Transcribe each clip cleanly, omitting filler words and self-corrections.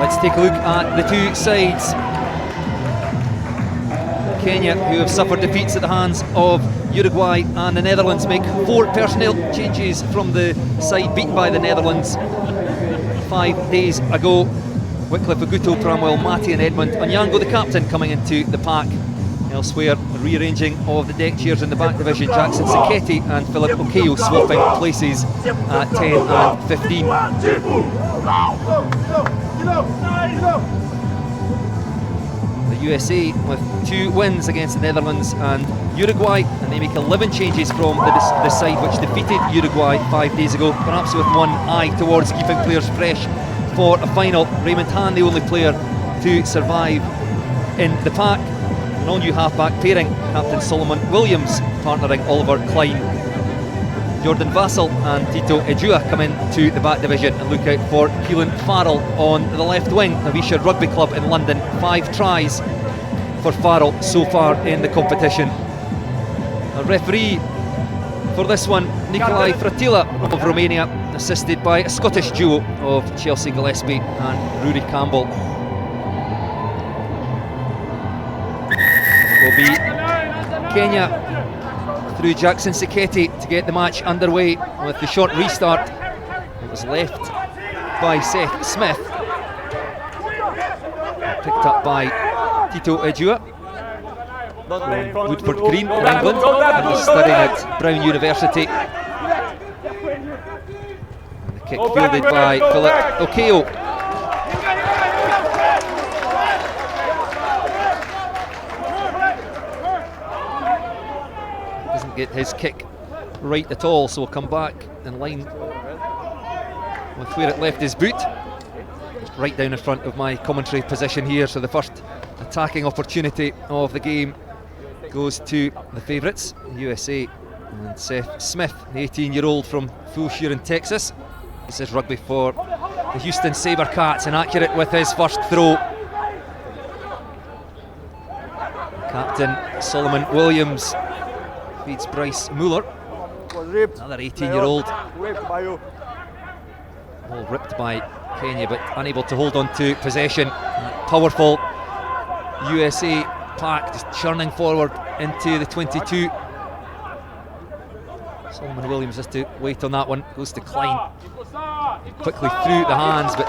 Let's take a look at the two sides. Kenya, who have suffered defeats at the hands of Uruguay and the Netherlands, make 4 personnel changes from the side beaten by the Netherlands 5 days ago. Wycliffe Aguto, Bramwell, Matty and Edmund Onyango, the captain, coming into the pack. Elsewhere, rearranging of the deck chairs in the back division, Jackson Siketi and Philip Okeo swapping places at 10 and 15. The USA with 2 wins against the Netherlands and Uruguay, and they make 11 changes from the side which defeated Uruguay 5 days ago, perhaps with one eye towards keeping players fresh for a final. Raymond Hahn, the only player to survive in the pack. An all-new half-back pairing, Captain Solomon Williams partnering Oliver Klein. Jordan Vassell and Tito Ejua come into the back division, and look out for Keelan Farrell on the left wing. Navisha Rugby Club in London, 5 tries for Farrell so far in the competition. A referee for this one, Nikolai Fratila of Romania, assisted by a Scottish duo of Chelsea Gillespie and Rory Campbell. It will be Kenya through Jackson Siketi to get the match underway with the short restart. It was left by Seth Smith, picked up by Tito Ejua from Woodford Green in England, and he's studying at Brown University. And the kick fielded by Philip Okeo. Doesn't get his kick right at all, so we'll come back in line with where it left his boot, just right down in front of my commentary position here. So the first attacking opportunity of the game goes to the favourites, USA, and Seth Smith, the 18-year-old from Fulshear, Texas. This is rugby for the Houston Sabercats, inaccurate with his first throw. Captain Solomon Williams feeds Bryce Muller, another 18-year-old. All ripped by Kenya, but unable to hold on to possession. Powerful USA pack just churning forward into the 22. Solomon Williams has to wait on that one, goes to Klein. Quickly through the hands, but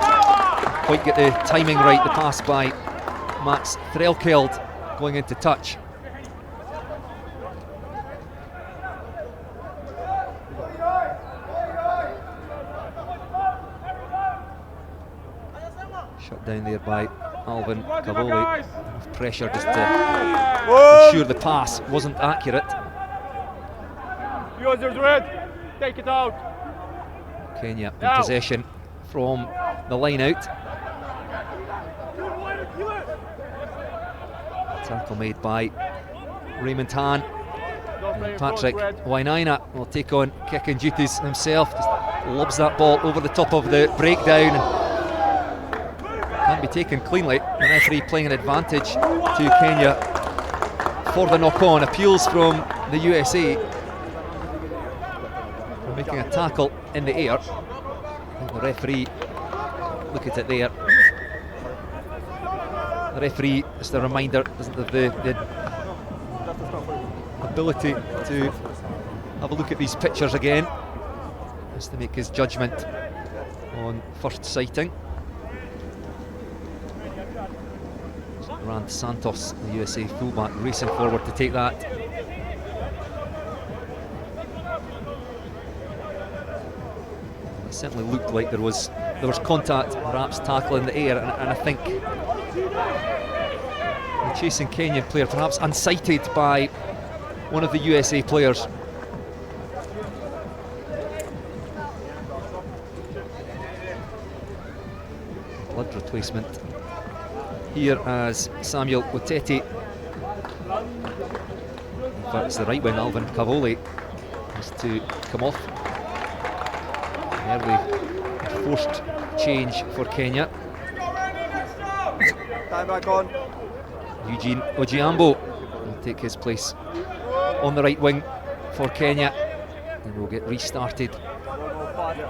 quite get the timing right. The pass by Max Threlkeld going into touch. Shut down there by Alvin Cavoli. Pressure just to ensure the pass wasn't accurate. Take it out. Kenya in possession from the line out. Tackle made by Raymond Hahn. And Patrick Wainaina will take on kicking duties himself. Just lobs that ball over the top of the breakdown. Can't be taken cleanly. The referee playing an advantage to Kenya for the knock-on. Appeals from the USA for making a tackle in the air. I think the referee, look at it there. The referee, just a reminder, doesn't have the ability to have a look at these pictures again, just to make his judgment on first sighting. Rand Santos, the USA fullback, racing forward to take that. It certainly looked like there was contact, perhaps tackle in the air, and I think the chasing Kenyan player, perhaps unsighted by one of the USA players. Blood replacement here as Samuel Oteti. In fact, it's the right wing, Alvin Cavoli, has to come off. An early forced change for Kenya. Time back on. Eugene Ojiambo will take his place on the right wing for Kenya, and we'll get restarted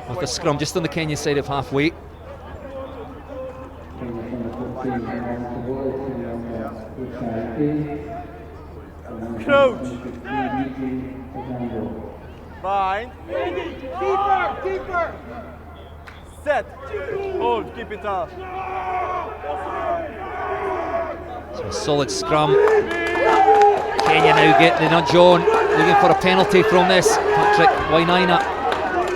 with a scrum just on the Kenyan side of halfway. Crouch. Bind. Keeper. Set. Hold. Keep it up. So a solid scrum. Kenya now get the nudge on, looking for a penalty from this. Patrick Wainaina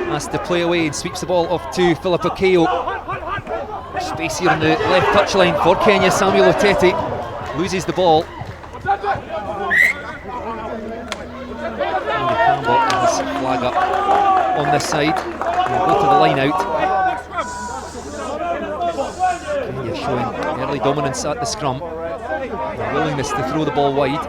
has to play away and sweeps the ball off to Philip Okeo. Space here on the left touchline for Kenya. Samuel Oteti loses the ball. Andy Campbell has his flag up on this side. We'll go to the line out. Kenya showing early dominance at the scrum. Their willingness to throw the ball wide.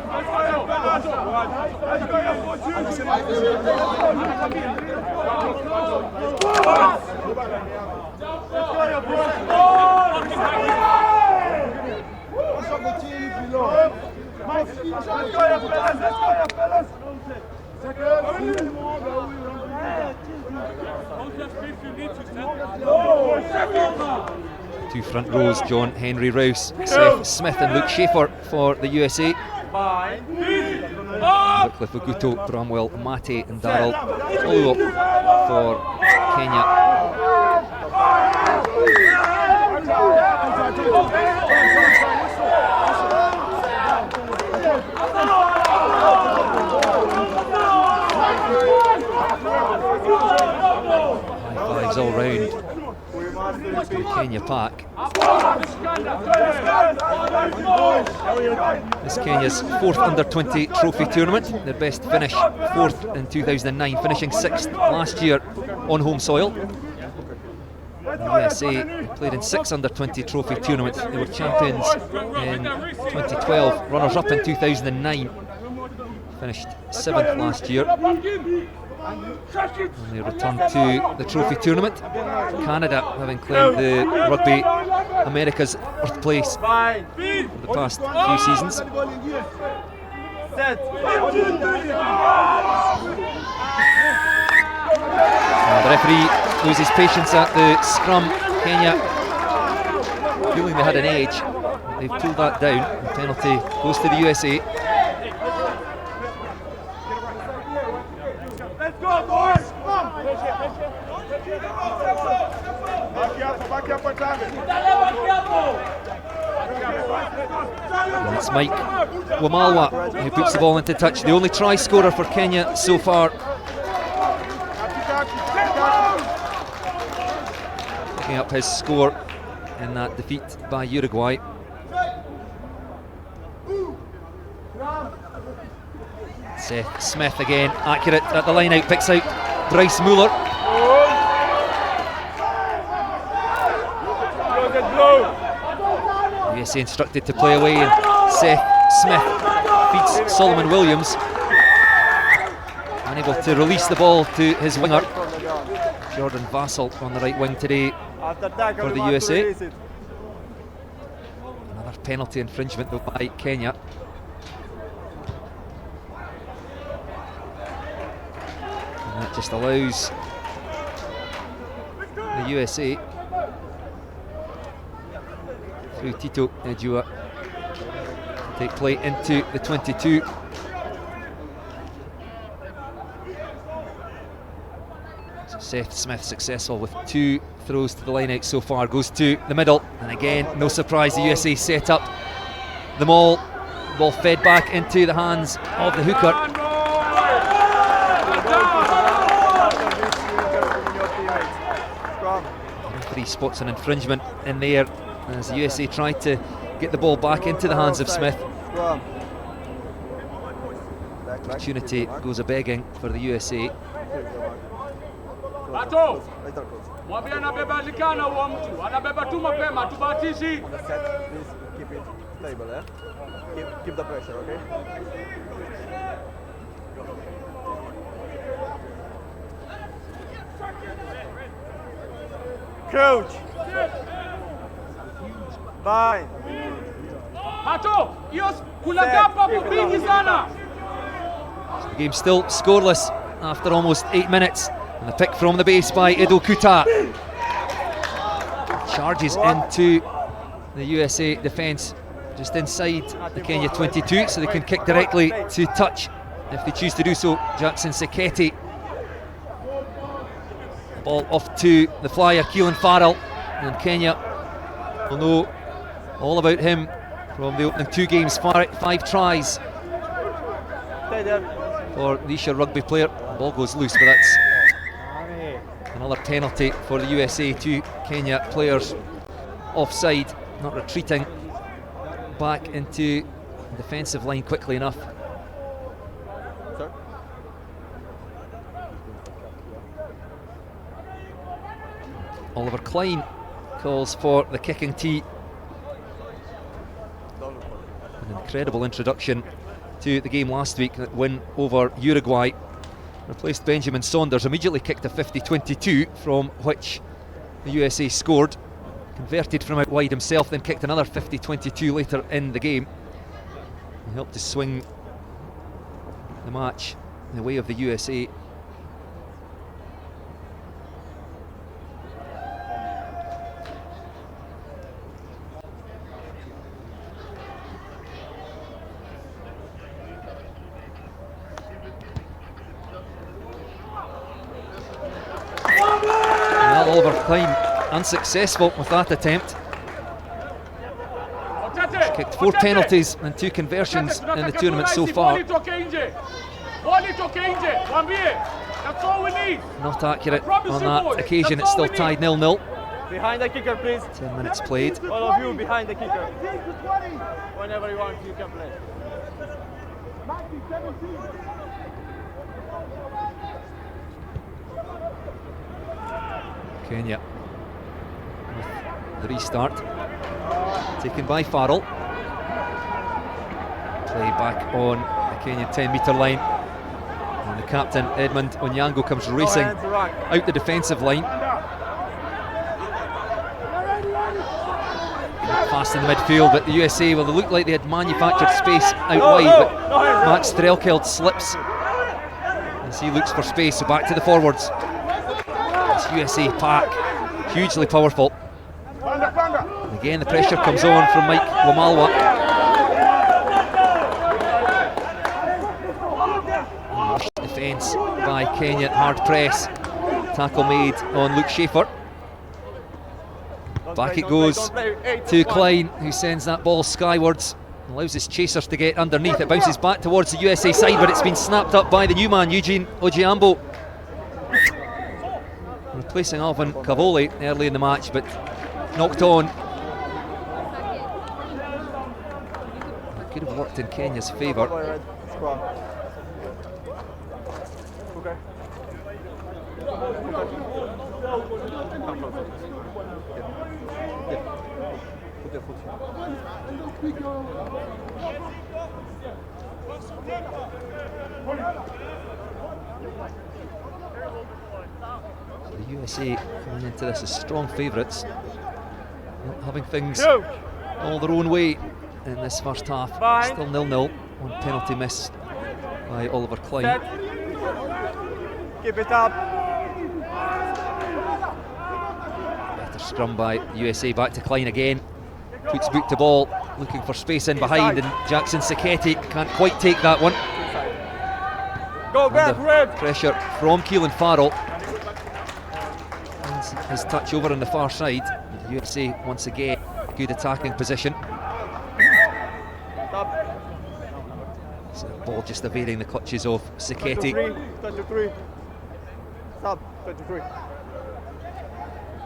2 front rows, John Henry Rouse, Seth Smith and Luke Schaefer for the USA. Wycliffe Oguto, Bramwell Mate and Darrell Oluop for Kenya. 5s all round to the Kenya pack. This is Kenya's 4th under-20 trophy tournament. Their best finish, 4th in 2009, finishing 6th last year on home soil. The USA played in 6 under-20 trophy tournaments. They were champions in 2012, runners-up in 2009, finished 7th last year. And they returned to the trophy tournament. Canada having claimed the Rugby America's birthplace for the past few seasons. The referee loses patience at the scrum. Kenya feeling they had an edge. They've pulled that down. The penalty goes to the USA. And it's Mike Wamalwa who puts the ball into touch, the only try scorer for Kenya so far. Picking up his score in that defeat by Uruguay. Seth Smith again, accurate at the line out, picks out Bryce Muller. USA instructed to play away, and Seth Smith feeds Solomon Williams. Unable to release the ball to his winger, Jordan Vassell, on the right wing today for the USA. Another penalty infringement though by Kenya. And that just allows the USA through Tito Ejua to take play into the 22. So Seth Smith successful with 2 throws to the line out so far, goes to the middle, and again no surprise, the USA set up the maul. Ball fed back into the hands of the hooker. The referee spots an infringement in there as the USA tried to get the ball back into the hands of Smith. Opportunity goes a-begging for the USA. Mwambie anabeba likana huo mtu, anabeba tu mapema, tubahatishi. Keep it stable, eh? Keep the pressure, okay? Crouch. Bye. Hato, hiyo kuna gap hapo bigi sana. The game still scoreless after almost 8 minutes. And the pick from the base by Edo Kuta. Charges into the USA defence just inside the Kenya 22, so they can kick directly to touch if they choose to do so. Jackson Seketi. The ball off to the flyer, Keelan Farrell, and Kenya will know all about him from the opening 2 games, 5 tries for the USA Rugby player. The ball goes loose, but that's another penalty for the USA. 2 Kenya players offside, not retreating back into the defensive line quickly enough. Oliver Klein calls for the kicking tee. An incredible introduction to the game last week, that win over Uruguay. Replaced Benjamin Saunders, immediately kicked a 50-22 from which the USA scored. Converted from out wide himself, then kicked another 50-22 later in the game. He helped to swing the match in the way of the USA. Well, Oliver Klein unsuccessful with that attempt. He's kicked 4 penalties and 2 conversions in the tournament so far. Not accurate on that occasion. It's still tied 0-0. Behind the kicker, please. 10 minutes played. All of you behind the kicker. Whenever you want, you can play. Kenya with the restart, taken by Farrell. Play back on the Kenyan 10-metre line, and the captain Edmund Onyango comes racing out the defensive line. Fast in the midfield, but the USA, well, they looked like they had manufactured space out wide, but Max Threlkeld slips as he looks for space, so back to the forwards. This USA pack, hugely powerful. And again, the pressure comes on from Mike Wamalwa. Defence by Kenya, hard press. Tackle made on Luke Schaefer. Back it goes to Klein, who sends that ball skywards. Allows his chasers to get underneath. It bounces back towards the USA side, but it's been snapped up by the new man, Eugene Ojiambo. Replacing Alvin Cavoli early in the match, but knocked on. That could have worked in Kenya's favour. The USA coming into this as strong favourites, not having things all their own way in this first half. Still 0-0, 1 penalty miss by Oliver Klein. Keep it up. Better scrum by the USA, back to Klein again. Puts boot to ball, looking for space in behind, and Jackson Seketi can't quite take that one. Go back, Red. Pressure from Keelan Farrell. His touch over on the far side. The USA once again, good attacking position. So the ball just evading the clutches of Seketi. 23. Stop, 23.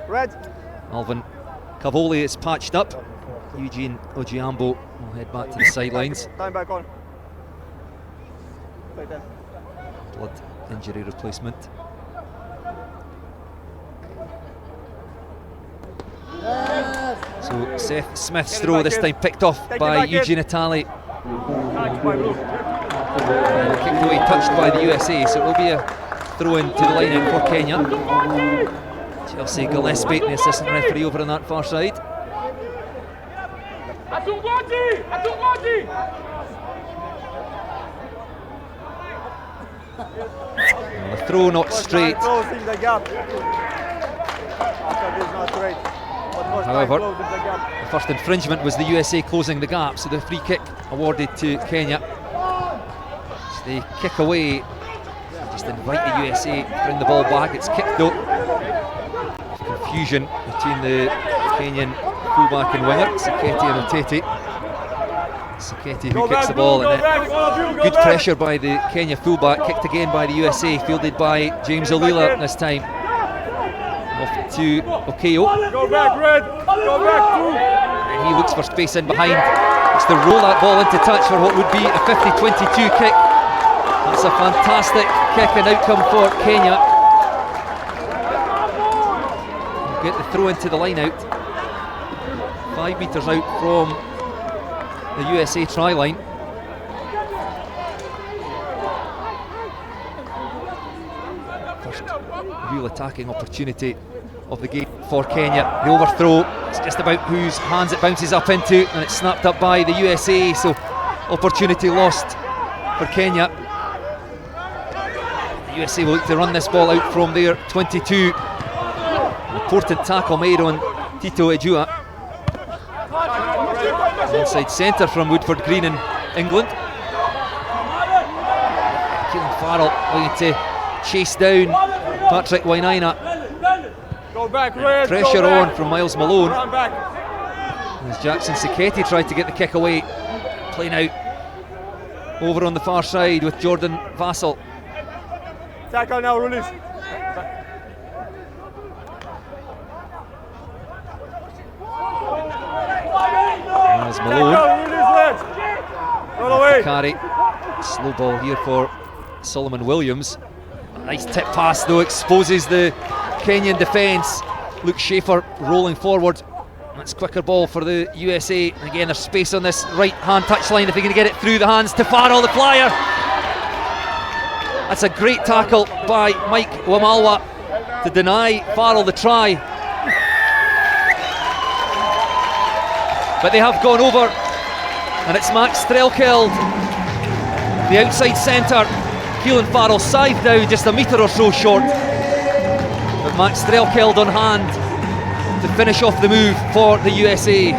Red. Alvin Cavoli is patched up. Eugene Ojiambo will head back to the sidelines. Time back on. Play 10. Blood injury replacement. So Seth Smith's throw this time picked off by Eugene Atali. Kicked away, touched by the USA, so it will be a throw in to the line out for Kenya. Chelsea Gillespie, the assistant referee, over on that far side. And the throw not straight. Closing the gap. After this, not great. But However, the first infringement was the USA closing the gap, so the free kick awarded to Kenya. So they kick away, just invite the USA to bring the ball back. It's kicked though. Confusion between the Kenyan fullback and winger, Saketi and Otete. Saketi who kicks the ball, and then good pressure by the Kenya fullback, kicked again by the USA, fielded by James Olila this time. Off to Okeo. Go back, Red. Go back, two. And he looks for space in behind. It's to roll that ball into touch for what would be a 50-22 kick. That's a fantastic kick and outcome for Kenya. Get the throw into the line out. 5 metres out from the USA try line. First real attacking opportunity of the game for Kenya. The overthrow, it's just about whose hands it bounces up into, and it's snapped up by the USA, so opportunity lost for Kenya. The USA will look to run this ball out from their 22. Important tackle made on Tito Ejua. Inside centre from Woodford Green in England. Keelan Farrell looking to chase down Patrick Wainaina. Go back, Red. Pressure go back. on from Miles Malone. Run back. As Jackson Saketi tried to get the kick away. Playing out over on the far side with Jordan Vassell. Tackle now, release. Miles Malone. Run away. Carry. Slow ball here for Solomon Williams. Nice tip pass though, exposes the Kenyan defence. Luke Schaefer rolling forward. That's quicker ball for the USA. And again, there's space on this right hand touchline if they can get it through the hands to Farrell, the flyer. That's a great tackle by Mike Wamalwa to deny Farrell the try. But they have gone over, and it's Max Strelkeld, the outside centre. Keelan Farrell side down, just a metre or so short. But Max Strelkeld on hand to finish off the move for the USA.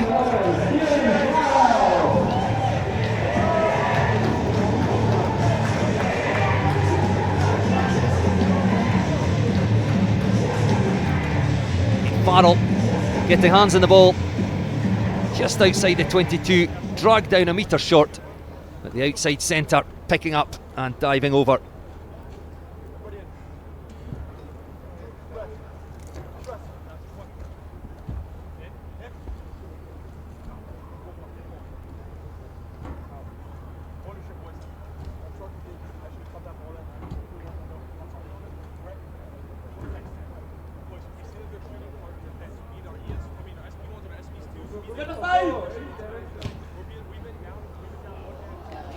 Farrell getting hands on the ball just outside the 22, dragged down a metre short, but the outside centre picking up and diving over.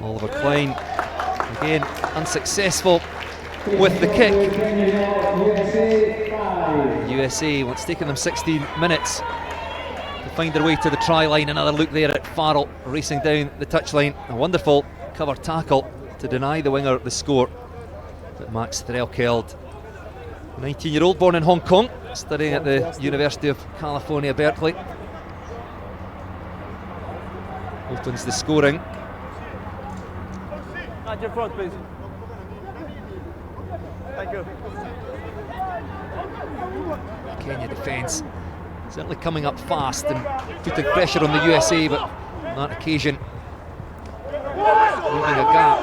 Oliver Klein again unsuccessful with the kick. USA, well, it's taken them 16 minutes to find their way to the try line. Another look there at Farrell racing down the touchline. A wonderful cover tackle to deny the winger the score. But Max Strelkeld, 19-year-old born in Hong Kong, studying at the University of California, Berkeley, opens the scoring. At your front, please. Thank you. Kenya defence certainly coming up fast and putting pressure on the USA, but on that occasion leaving a gap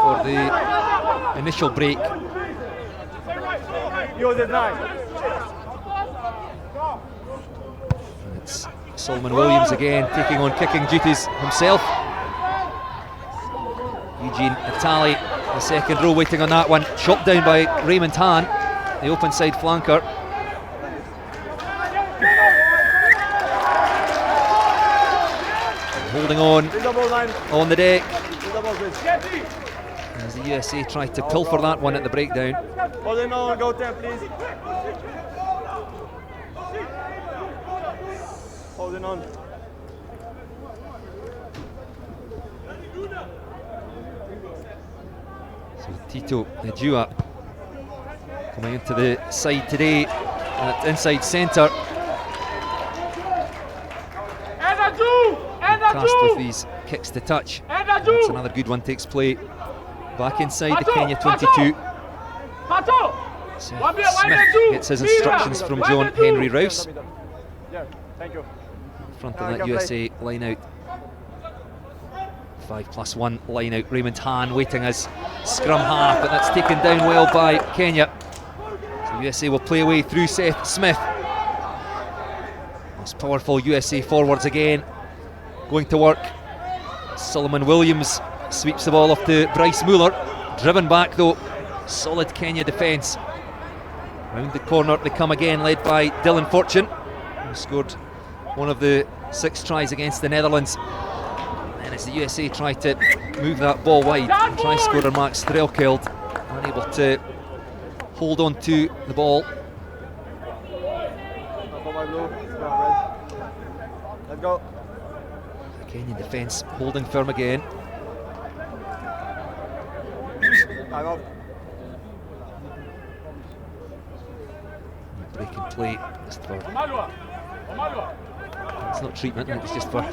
for the initial break. And it's Solomon Williams again taking on kicking duties himself. Eugene Atali, the second row, waiting on that one. Shot down by Raymond Hahn, the open side flanker. Holding on the deck as the USA tried to pilfer that one at the breakdown. Holding on, go 10 please. Holding on. So Tito Ejua coming into the side today at inside centre. cast with these kicks to touch. That's another good one, takes play back inside the Kenya 22. Smith gets his instructions from John Henry Rouse. Yeah, thank you. In front of that USA line out. 5+1 line out. Raymond Hahn waiting as scrum half, but that's taken down well by Kenya. So USA will play away through Seth Smith. Those powerful USA forwards again going to work. Solomon Williams sweeps the ball off to Bryce Muller. Driven back though. Solid Kenya defence. Round the corner they come again, led by Dylan Fortune, who scored one of the 6 tries against the Netherlands. And as the USA try to move that ball wide, try scorer Mark Strelkeld unable to hold on to the ball. Let's go. The Kenyan defence holding firm again. Time off. Breaking play just for, it's not treatment, it's just for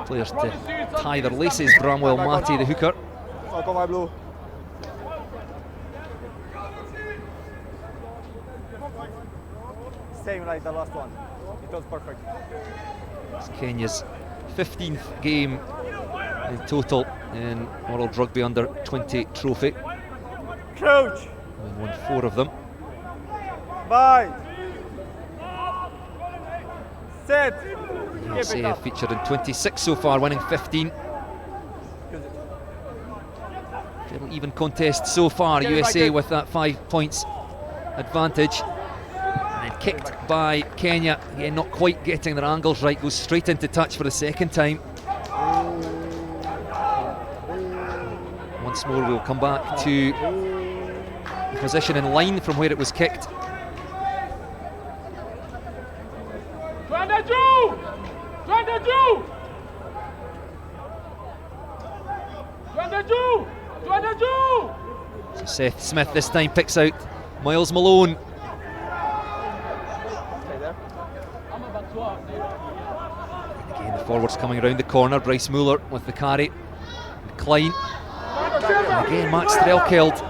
players to tie their laces. Bramwell Mati, the hooker. Come on, Blue. Same like the last one. It was perfect. It's Kenya's 15th game in total in World Rugby Under 20 trophy. Coach. And won 4 of them. Bye. Set. USA have featured in 26 so far, winning 15. Fairly even contest so far. USA with that 5 points advantage. And then kicked by Kenya. Again, not quite getting their angles right. Goes straight into touch for the second time. Once more, we'll come back to the position in line from where it was kicked. So Seth Smith this time picks out Miles Malone. Again, the forwards coming around the corner. Bryce Muller with the carry. Klein. And again, Max Strelkeld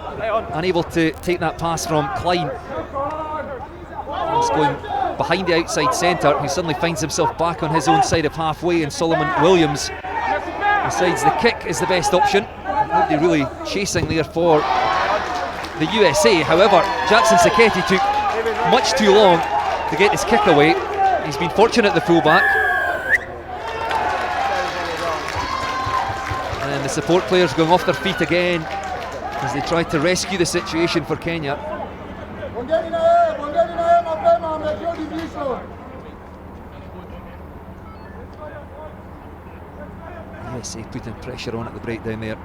unable to take that pass from Klein. He's going behind the outside centre, who suddenly finds himself back on his own side of halfway, and Solomon Williams decides the kick is the best option. Nobody really chasing there for the USA. However, Jackson Saketi took much too long to get his kick away. He's been fortunate at the fullback. And the support players going off their feet again as they try to rescue the situation for Kenya. USA putting pressure on at the breakdown there.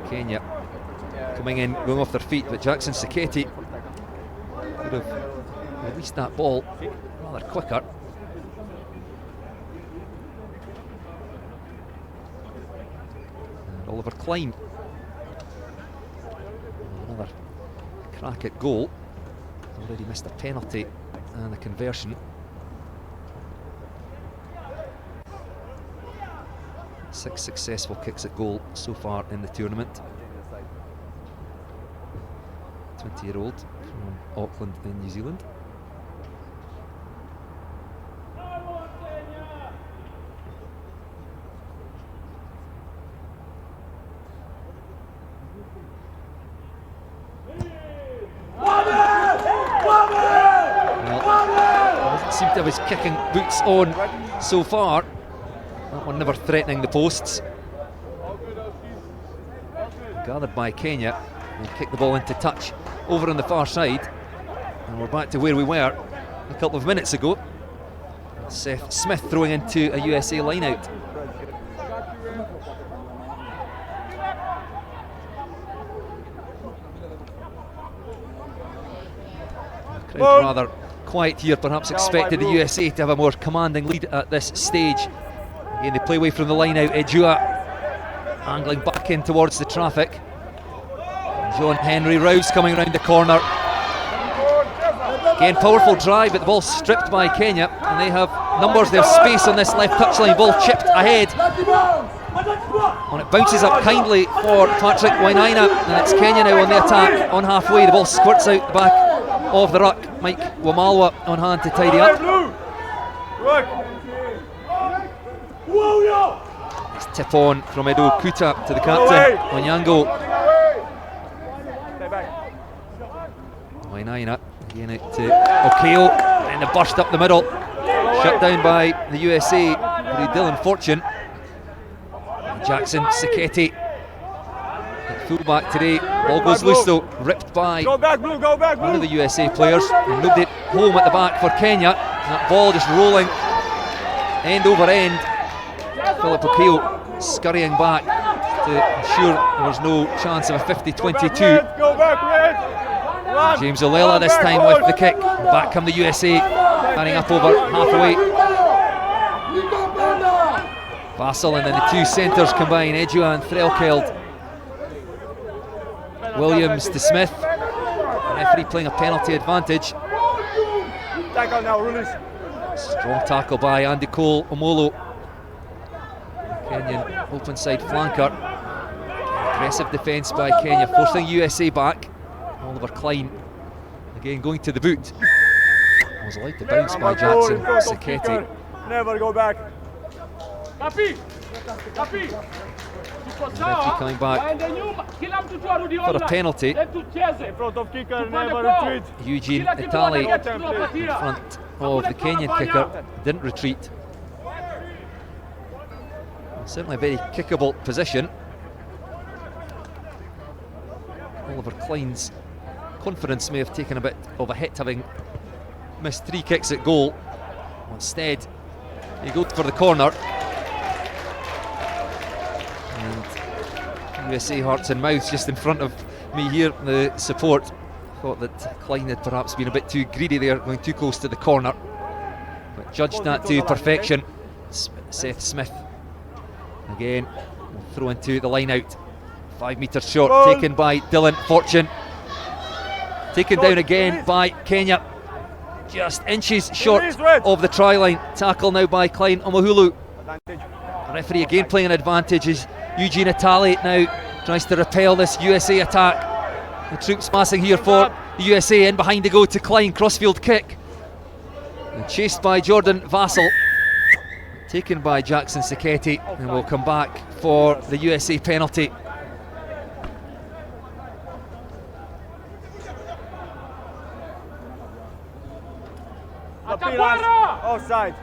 Kenya coming in, going off their feet, but Jackson Saketi could have released that ball rather quicker. And Oliver Klein, another crack at goal. Already missed a penalty and a conversion. 6 successful kicks at goal so far in the tournament. 20-year-old from Auckland in New Zealand. Well, doesn't seem to have his kicking boots on so far. That one never threatening the posts. Gathered by Kenya and kick the ball into touch over on the far side. And we're back to where we were a couple of minutes ago. Seth Smith throwing into a USA line out. The crowd rather quiet here, perhaps expected the USA to have a more commanding lead at this stage. Again, they play away from the line out. Ejua angling back in towards the traffic. John Henry Rouse coming around the corner. Again, powerful drive, but the ball stripped by Kenya, and they have numbers, there's space on this left touchline. Ball chipped ahead. And it bounces up kindly for Patrick Wainaina, and it's Kenya now on the attack on halfway. The ball squirts out the back of the ruck. Mike Wamalwa on hand to tidy up. It's tip on from Edo Kuta to the captain, Onyango. Wainaina again out to Okeo, and the burst up the middle, shut down by the USA through Dylan Fortune. Jackson Siketi at fullback today. Ball goes loose though, ripped by one of the USA players, and nobody home at the back for Kenya. That ball just rolling end over end. Philip Okeo scurrying back to ensure there was no chance of a 50-22. James Olela this time with the kick. Back come the USA, panning up over halfway. Vassell, and then the two centres combine, Edua and Threlkeld. Williams to Smith. The referee playing a penalty advantage. Tackle now, release. Strong tackle by Andy Cole Omolo. Kenyan open side flanker. Aggressive defence by Kenya, forcing USA back. Oliver Klein again going to the boot. Was allowed to bounce by Jackson Siketi. Never go back. Tapi. Referee coming back for a penalty. In front of kicker, never retreat. Eugene Itali in front of the Kenyan kicker, didn't retreat. Certainly a very kickable position. Oliver Klein's confidence may have taken a bit of a hit, having missed 3 kicks at goal. Instead, he goes for the corner. And USA hearts and mouths just in front of me here, the support. Thought that Klein had perhaps been a bit too greedy there, going too close to the corner. But judged that to perfection. Seth Smith again will throw into the line out. 5 metres short, taken by Dylan Fortune. Taken down again by Kenya. Just inches short of the try line. Tackle now by Klein Omohulu. The referee again playing an advantage as Eugene Itali now tries to repel this USA attack. The troops massing here for the USA, in behind to go to Klein, crossfield kick. And chased by Jordan Vassell. Taken by Jackson Siketi, and will come back for the USA penalty. Offside.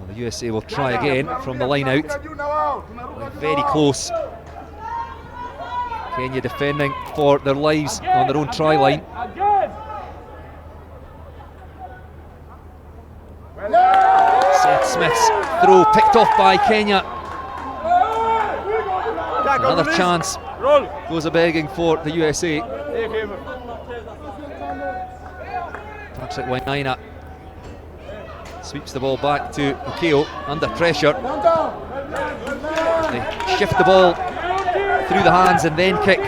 The USA will try again from the line out. Very close. Kenya defending for their lives on their own try line. Seth Smith's throw picked off by Kenya. Another chance goes a begging for the USA. Patrick Wainaina sweeps the ball back to Okeo under pressure. They shift the ball through the hands and then kick,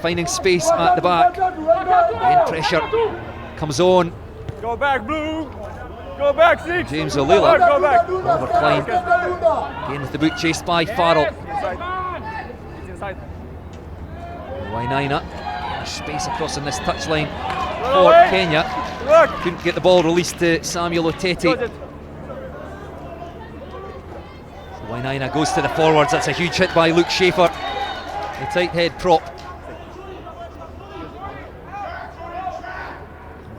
finding space at the back. Then pressure comes on. Go back, Blue. Go back, 6. James Olela. Go back. Oliver Klein again with the boot, chased by Farrell. Wainaina, space across on this touchline for Kenya. Couldn't get the ball released to Samuel Oteti. So Wainaina goes to the forwards. That's a huge hit by Luke Schaefer, the tight head prop.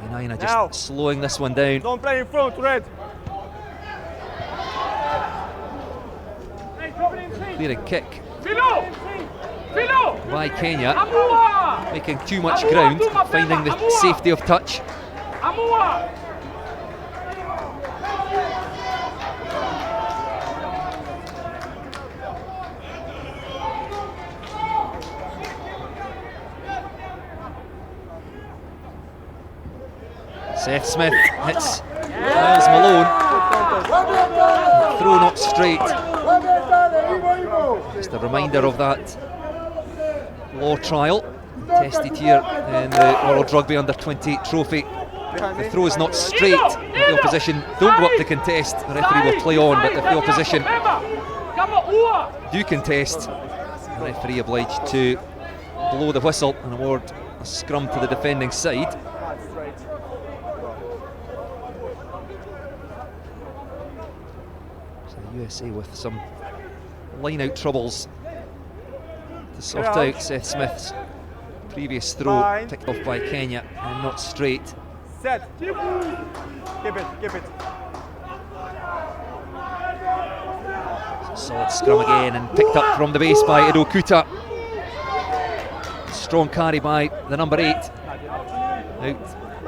Wainaina just slowing this one down. Don't play in front, Red. Clearing kick by Kenya, making too much ground, finding the safety of touch. Seth Smith hits Miles Malone. Throw not straight. Just a reminder of that law trial, tested here in the World Rugby Under-20 trophy. The throw is not straight. The opposition don't go up to contest. The referee will play on, but if the opposition do contest, the referee obliged to blow the whistle and award a scrum to the defending side. So the USA with some line-out troubles to sort out. Seth Smith's previous throw picked off by Kenya and not straight. Set. Keep it. Solid scrum again and picked up from the base by Edo Kuta. Strong carry by the number 8. Out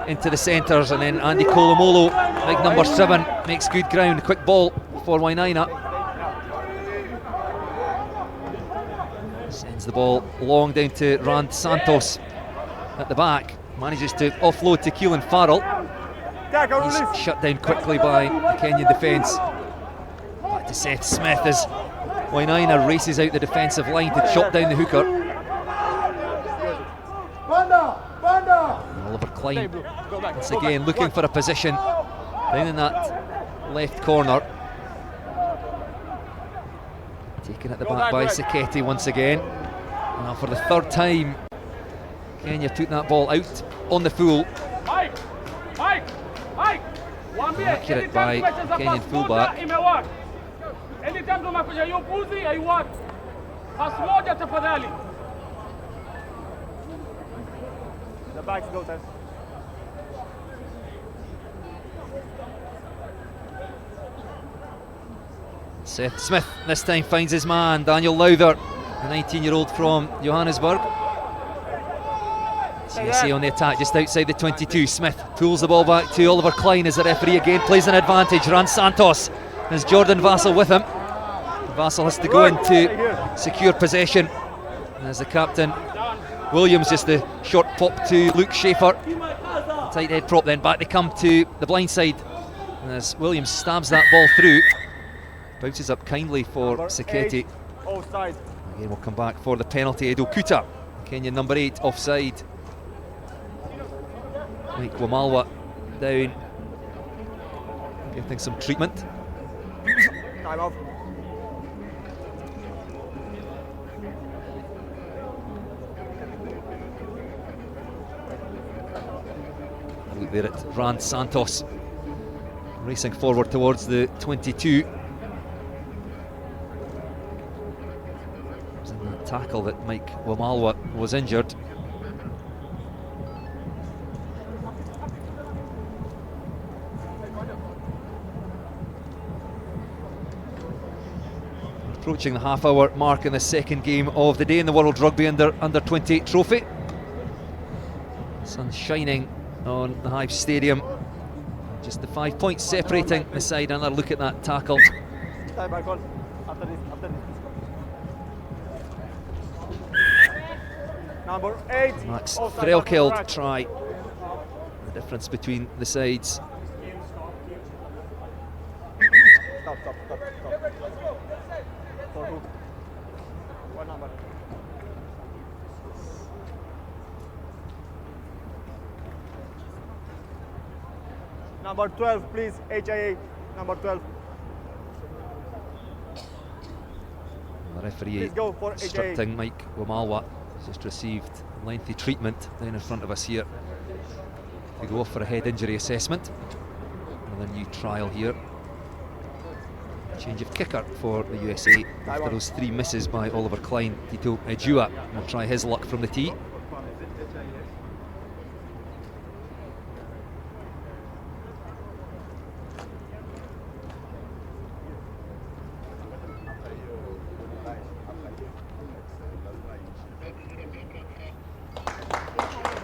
into the centres, and then Andy Kolomolo, big number 7, makes good ground. Quick ball for Wainaina. Sends the ball long down to Rand Santos at the back. Manages to offload to Keelan Farrell. He's shut down quickly by the Kenyan defence. Back to Seth Smith as Wainaina races out the defensive line to chop down the hooker. And Oliver Klein once again looking for a position down in that left corner. Taken at the back by Siketi once again. Now for the third time, Kenya took that ball out on the full. Accurate by Kenyan fullback. The backs go there. Seth Smith this time finds his man, Daniel Lowther, the 19-year-old from Johannesburg. CSA on the attack just outside the 22. Smith pulls the ball back to Oliver Klein as the referee again plays an advantage. Rand Santos has Jordan Vassell with him. Vassell has to go in to secure possession. And as the captain, Williams, just the short pop to Luke Schaefer. Tight head prop, then back they come to the blind side. And as Williams stabs that ball through, bounces up kindly for Siketi. Again, we'll come back for the penalty. Edo Kuta, Kenyan number 8, offside. Mike Wamalwa down, getting some treatment. Time off. Look there at Rand Santos, racing forward towards the 22. It was in that tackle that Mike Wamalwa was injured. Approaching the half-hour mark in the second game of the day in the World Rugby Under-20 trophy. Sun shining on the Hive Stadium. Just the 5 points separating the side. Another look at that tackle. Time back on. After this. Number 8. Max Threlkeld try. The difference between the sides. Stop. For who? What number? Number 12, please. HIA. Number 12. The referee Please go for instructing Mike Wamalwa, just received lengthy treatment down in front of us here, to go off for a head injury assessment. Another new trial here. Change of kicker for the USA after those 3 misses by Oliver Klein. Tito Ejua will try his luck from the tee.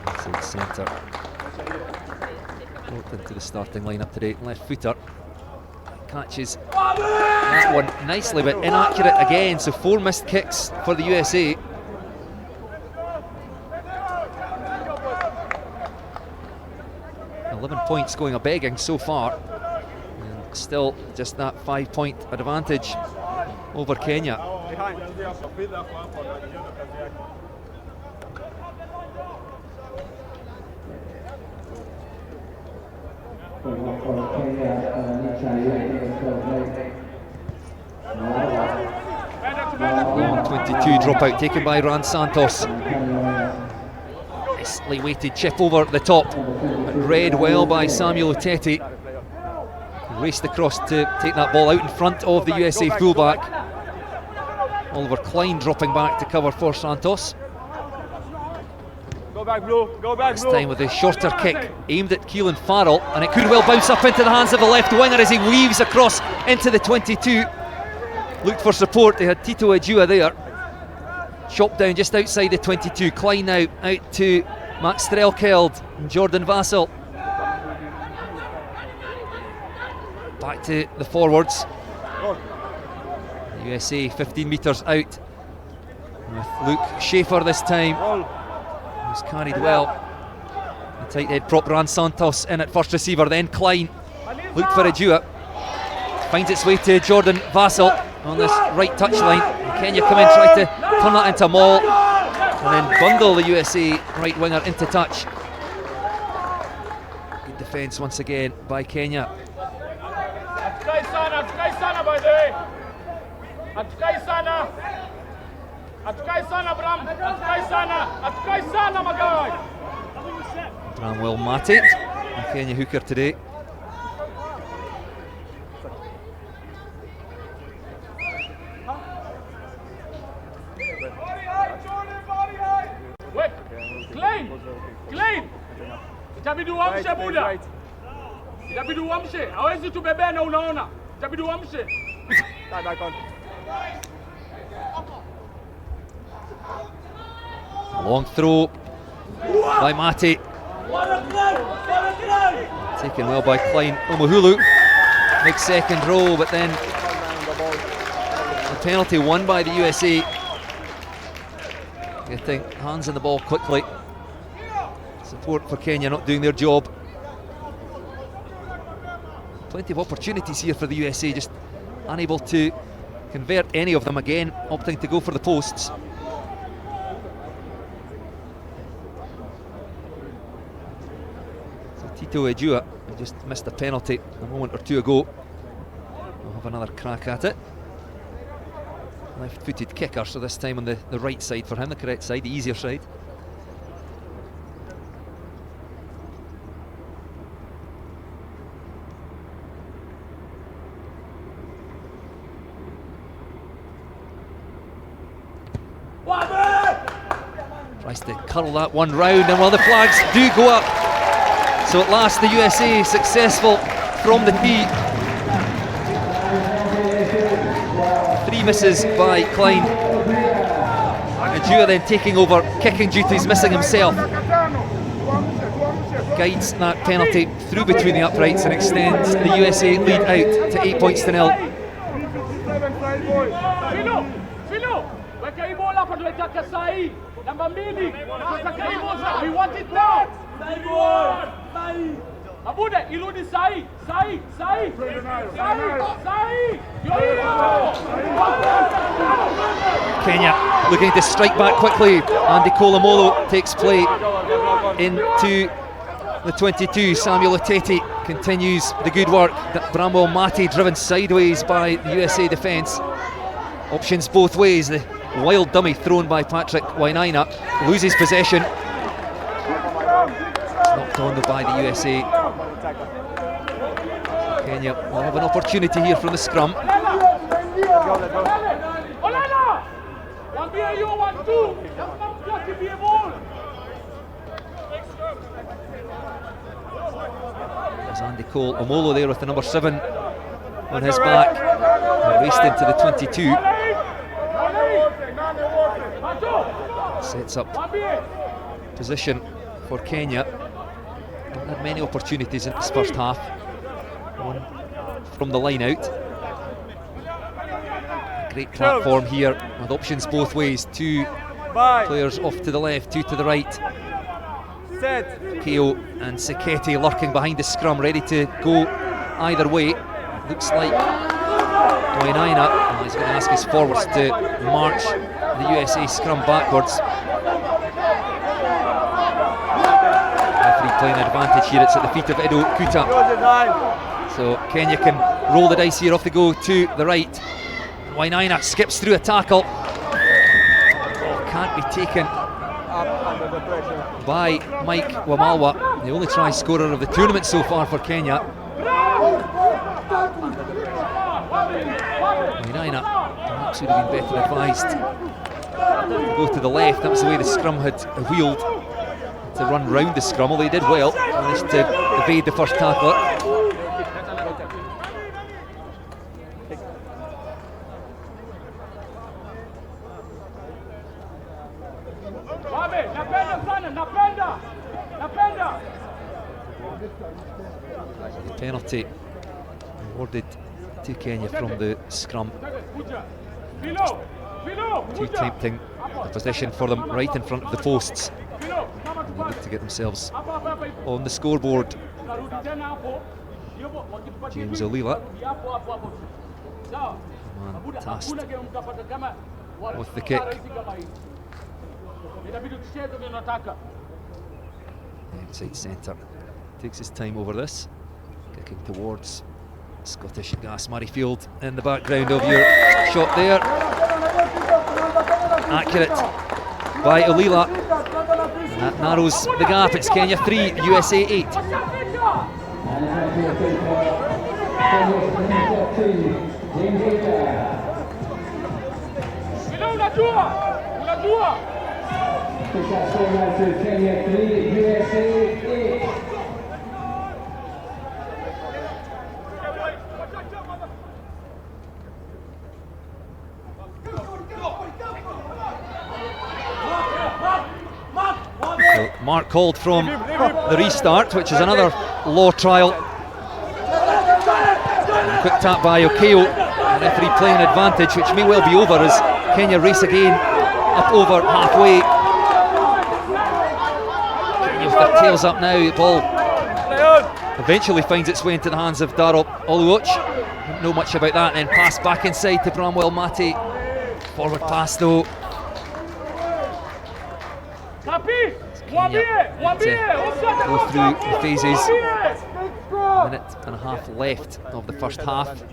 Inside centre. Brought into the starting lineup today. Left footer. Catches that one nicely, but inaccurate again. So 4 missed kicks for the USA. $11 points going a begging so far. And still just that 5-point advantage over Kenya. Long 22 dropout taken by Ran Santos. Nicely weighted chip over the top, but read well by Samuel Uteti. Raced across to take that ball out in front of the USA fullback. Oliver Klein dropping back to cover for Santos. Go back, Blue. Go back, This Blue. time with a shorter kick aimed at Keelan Farrell, and it could well bounce up into the hands of the left winger as he weaves across into the 22. Looked for support, they had Tito Ejua there. Chopped down just outside the 22. Klein now out to Max Strelkeld and Jordan Vassell. Back to the forwards. The USA 15 metres out with Luke Schaefer this time. Who's carried well. The tight head prop Ran Santos in at first receiver, then Klein looked for Ejua. Finds its way to Jordan Vassell on this right touchline. Kenya come in, try to turn that into a maul, and then bundle the USA right winger into touch. Good defence once again by Kenya. Atukai sana by the way. Atukai sana Bram. Atukai sana my guy. Bramwell Mate, the Kenya hooker today. Wait, Klein. Itabidi uamshe buda. Itabidi uamshe. Hawezi tubebea na unaona. Itabidi uamshe. Back on. Long throw by Mate. Taken well by Klein. Omohulu. Big second row, but then a penalty won by the USA. Getting hands on the ball quickly. Support for Kenya not doing their job. Plenty of opportunities here for the USA, just unable to convert any of them. Again, opting to go for the posts. So Tito Ejua just missed a penalty a moment or two ago. We'll have another crack at it. Left-footed kicker, so this time on the right side for him, the correct side, the easier side. Tries to curl that one round, and while the flags do go up, so at last the USA successful from the tee. 3 misses by Klein. Ejua then taking over kicking duties, missing himself. Guides that penalty through between the uprights and extends the USA lead out to 8 points to 0. Filo, weka hii bola hapa tunataka saa hii. Namba 2. Tunataka hii bola. We want it now. Abude, irudi saa hii. Kenya looking to strike back quickly. Andy Kolomolo takes play into the 22. Samuel Uteti continues the good work. Bramwell Mate driven sideways by the USA defence. Options both ways. The wild dummy thrown by Patrick Wainaina loses possession. It's knocked on by the USA. Kenya will have an opportunity here from the scrum. There's Andy Cole Omolo there with the number 7 on his back. Raced into the 22. Sets up position for Kenya. Haven't had many opportunities in this first half. One from the line out. Great platform here with options both ways. 2 players off to the left, 2 to the right. Keo and Seketi lurking behind the scrum, ready to go either way. Looks like Wainaina, he's going to ask his forwards to march the USA scrum backwards. Referee playing an advantage here. It's at the feet of Edo Kuta. So Kenya can roll the dice here, off they go to the right. Wainaina skips through a tackle. Oh, can't be taken by Mike Wamalwa, the only try scorer of the tournament so far for Kenya. Wainaina perhaps would have been better advised to go to the left. That was the way the scrum had wheeled, to run round the scrum, although he did well, managed to evade the first tackler. Penalty awarded to Kenya from the scrum. Just too tempting a position for them, right in front of the posts. And they look to get themselves on the scoreboard. James Olila, man tasked with the kick. Inside centre, takes his time over this, kicking towards Scottish Gas Murrayfield in the background of your shot there. Accurate by Olila, and that narrows the gap. It's Kenya 3, USA 8. Kenya 3, USA 8. So mark called from the restart, which is another law trial. And a quick tap by Okeo, the referee playing advantage, which may well be over as Kenya race again up over halfway. Kenya with their tails up now. The ball eventually finds its way into the hands of Darop Oluoch. Don't know much about that. Then pass back inside to Bramwell Mate. Forward pass though. Go through the phases. A minute and a half left of the first half.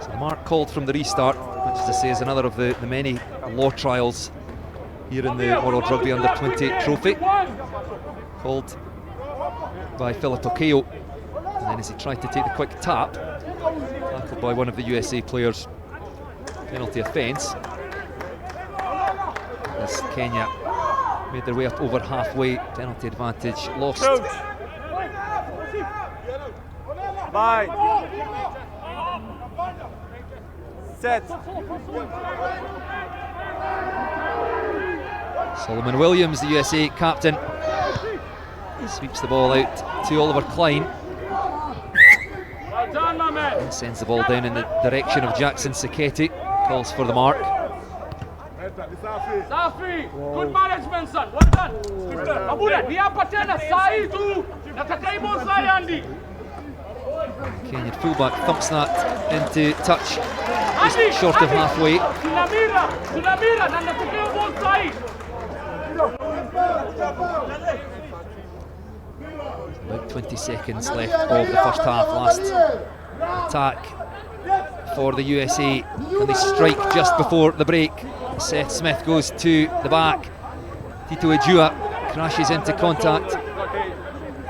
So the mark called from the restart, which, as I say, is another of the many law trials here in the World Rugby Under-20 trophy, called by Philip Okeo. And then as he tried to take the quick tap, tackled by one of the USA players. Penalty offence. As Kenya made their way up over halfway, penalty advantage lost. Bye. Set. Solomon Williams, the USA captain, sweeps the ball out to Oliver Klein. And sends the ball down in the direction of Jackson Seketi. Calls for the mark. Safi, good management son. Well done. Abuda, ni hapa tena saa hii tu. Nataka hivyo saa Andy. Kenyan fullback thumps that into touch, just short of halfway. Tunamira na nataka hivyo saa hii. About 20 seconds left of the first half. Last attack for the USA, and they strike just before the break. Seth Smith goes to the back. Tito Ejua crashes into contact.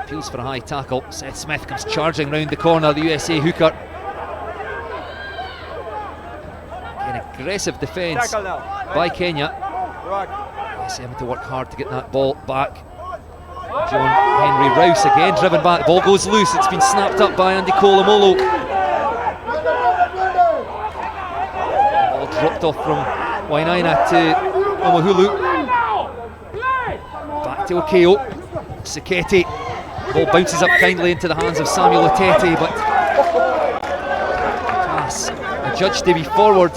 Appeals for a high tackle. Seth Smith comes charging round the corner, the USA hooker. An aggressive defence by Kenya. USA having to work hard to get that ball back. John Henry Rouse again driven back. The ball goes loose. It's been snapped up by Andy Kolomolo. Ball dropped off from Wainaina to Omohulu. Back to Okeo. Seketi. Ball bounces up kindly into the hands of Samuel Otete, but pass adjudged to be forward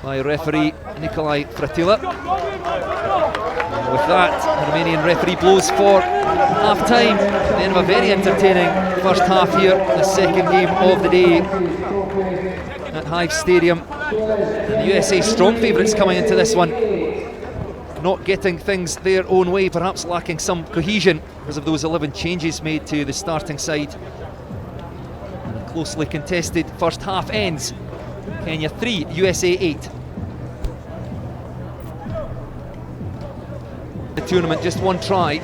by referee Nikolai Fratila. And with that, the Romanian referee blows for half-time. The end of a very entertaining first half here, the second game of the day at at Hive Stadium. And the USA strong favourites coming into this one. Not getting things their own way, perhaps lacking some cohesion because of those 11 changes made to the starting side. And a closely contested first half ends. Kenya 3, USA 8. The tournament, just one try,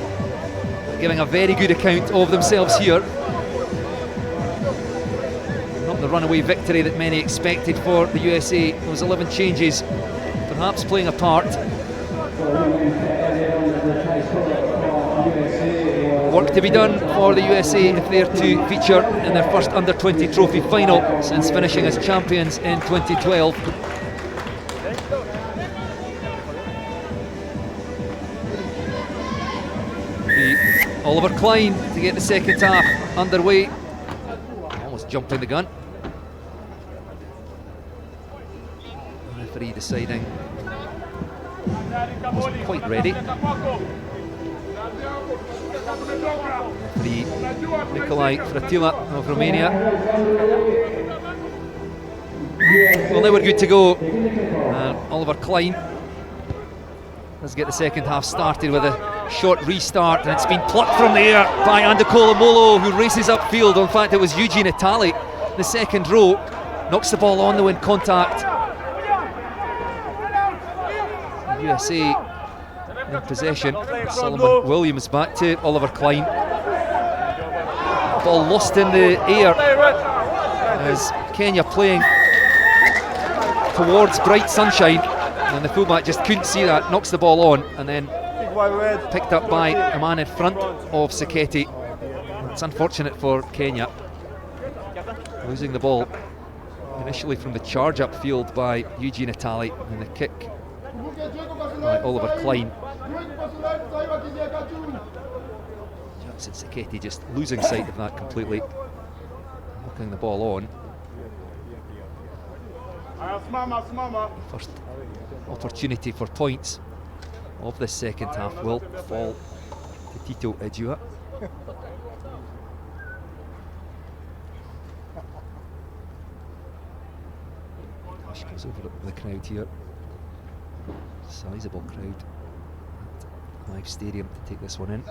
giving a very good account of themselves here. Not the runaway victory that many expected for the USA. Those 11 changes perhaps playing a part. Work to be done for the USA if they're to feature in their first under-20 trophy final since finishing as champions in 2012. Oliver Klein to get the second half underway. Almost jumping the gun. The referee deciding wasn't quite ready. Referee Nikolai Fratila of Romania. Well, now we're good to go. Oliver Klein let's get the second half started with a short restart, and it's been plucked from the air by Andokola Molo, who races upfield. In fact, it was Eugene Itali, the second row, knocks the ball on though in contact. USA in possession. Solomon Williams back to Oliver Klein. Ball lost in the air as Kenya playing towards bright sunshine, and the fullback just couldn't see that, knocks the ball on, and then picked up by a man in front of Seketi. It's unfortunate for Kenya, losing the ball initially from the charge upfield by Eugene Itali, and the kick by Oliver Klein. Jackson Seketi just losing sight of that completely, knocking the ball on. First opportunity for points of the second half will fall to Tito Ejua. Gosh, goes over the crowd here. Sizable crowd at Hive Stadium to take this one in.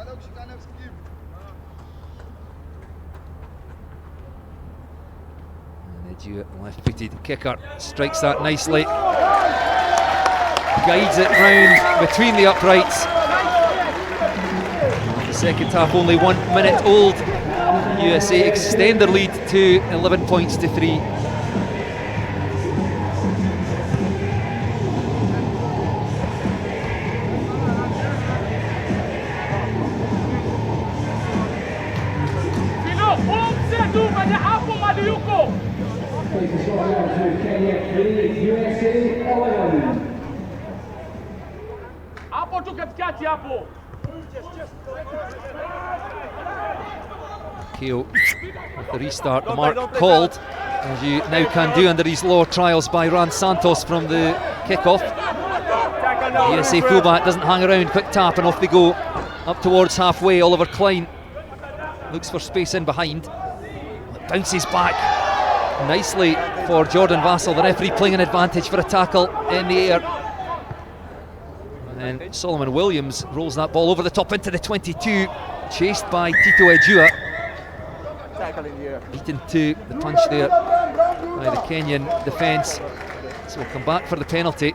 And Ejua, left-footed kicker, strikes that nicely. Guides it round between the uprights. The second half only 1 minute old. USA extend their lead to 11 points to 3. Keo with the restart, the mark called, as you now can do under these law trials by Ran Santos from the kick-off. The USA fullback doesn't hang around, quick tap and off they go, up towards halfway. Oliver Klein looks for space in behind, it bounces back nicely for Jordan Vassell, the referee playing an advantage for a tackle in the air. And then Solomon Williams rolls that ball over the top into the 22, chased by Tito Ejua. Beaten to the punch there by the Kenyan defence, so we'll come back for the penalty.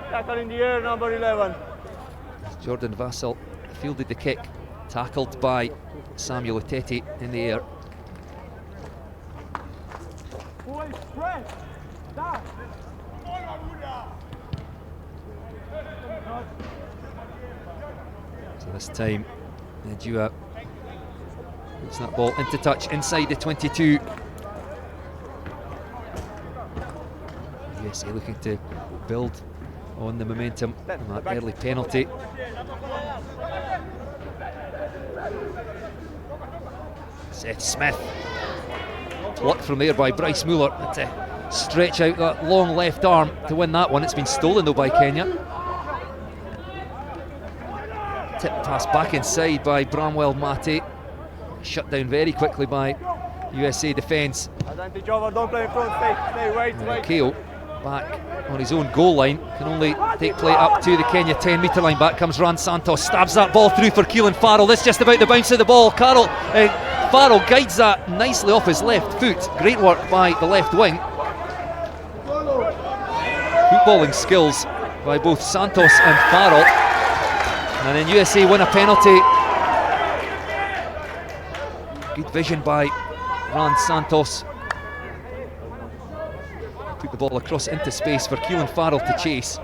Tackle in the air, number 11. Jordan Vassell fielded the kick, tackled by Samuel Uteti in the air. So this time, Ejua puts that ball into touch inside the 22. USA looking to build on the momentum from that early penalty. Seth Smith, plucked from there by Bryce Muller, had to stretch out that long left arm to win that one. It's been stolen though by Kenya. Tip pass back inside by Bramwell Mate, shut down very quickly by USA defence. Advantage over, don't play in front, stay, wait. Keo back on his own goal line, can only take play up to the Kenya 10-metre line. Back comes Ran Santos, stabs that ball through for Keelan Farrell. This just about the bounce of the ball. Farrell guides that nicely off his left foot. Great work by the left wing. Footballing skills by both Santos and Farrell. And then USA win a penalty. Good vision by Ran Santos. Put the ball across into space for Keelan Farrell to chase.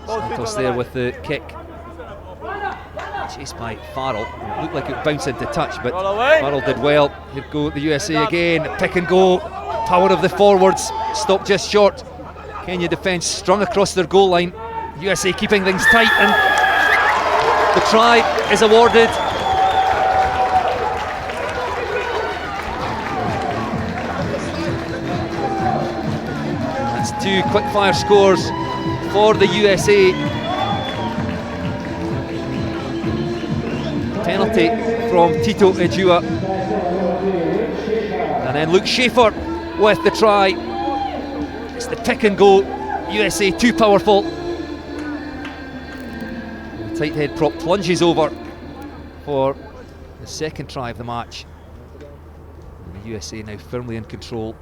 Santos there with the kick. Chased by Farrell. It looked like it bounced into touch, but Farrell did well. Here go the USA again. Pick and go. Power of the forwards. Stopped just short. Kenya defence strung across their goal line. USA keeping things tight, and the try is awarded. That's 2 quick-fire scores for the USA. Penalty from Tito Ejua. And then Luke Schaefer with the try. It's the pick and go. USA too powerful. The tight head prop plunges over for the second try of the match. And the USA now firmly in control.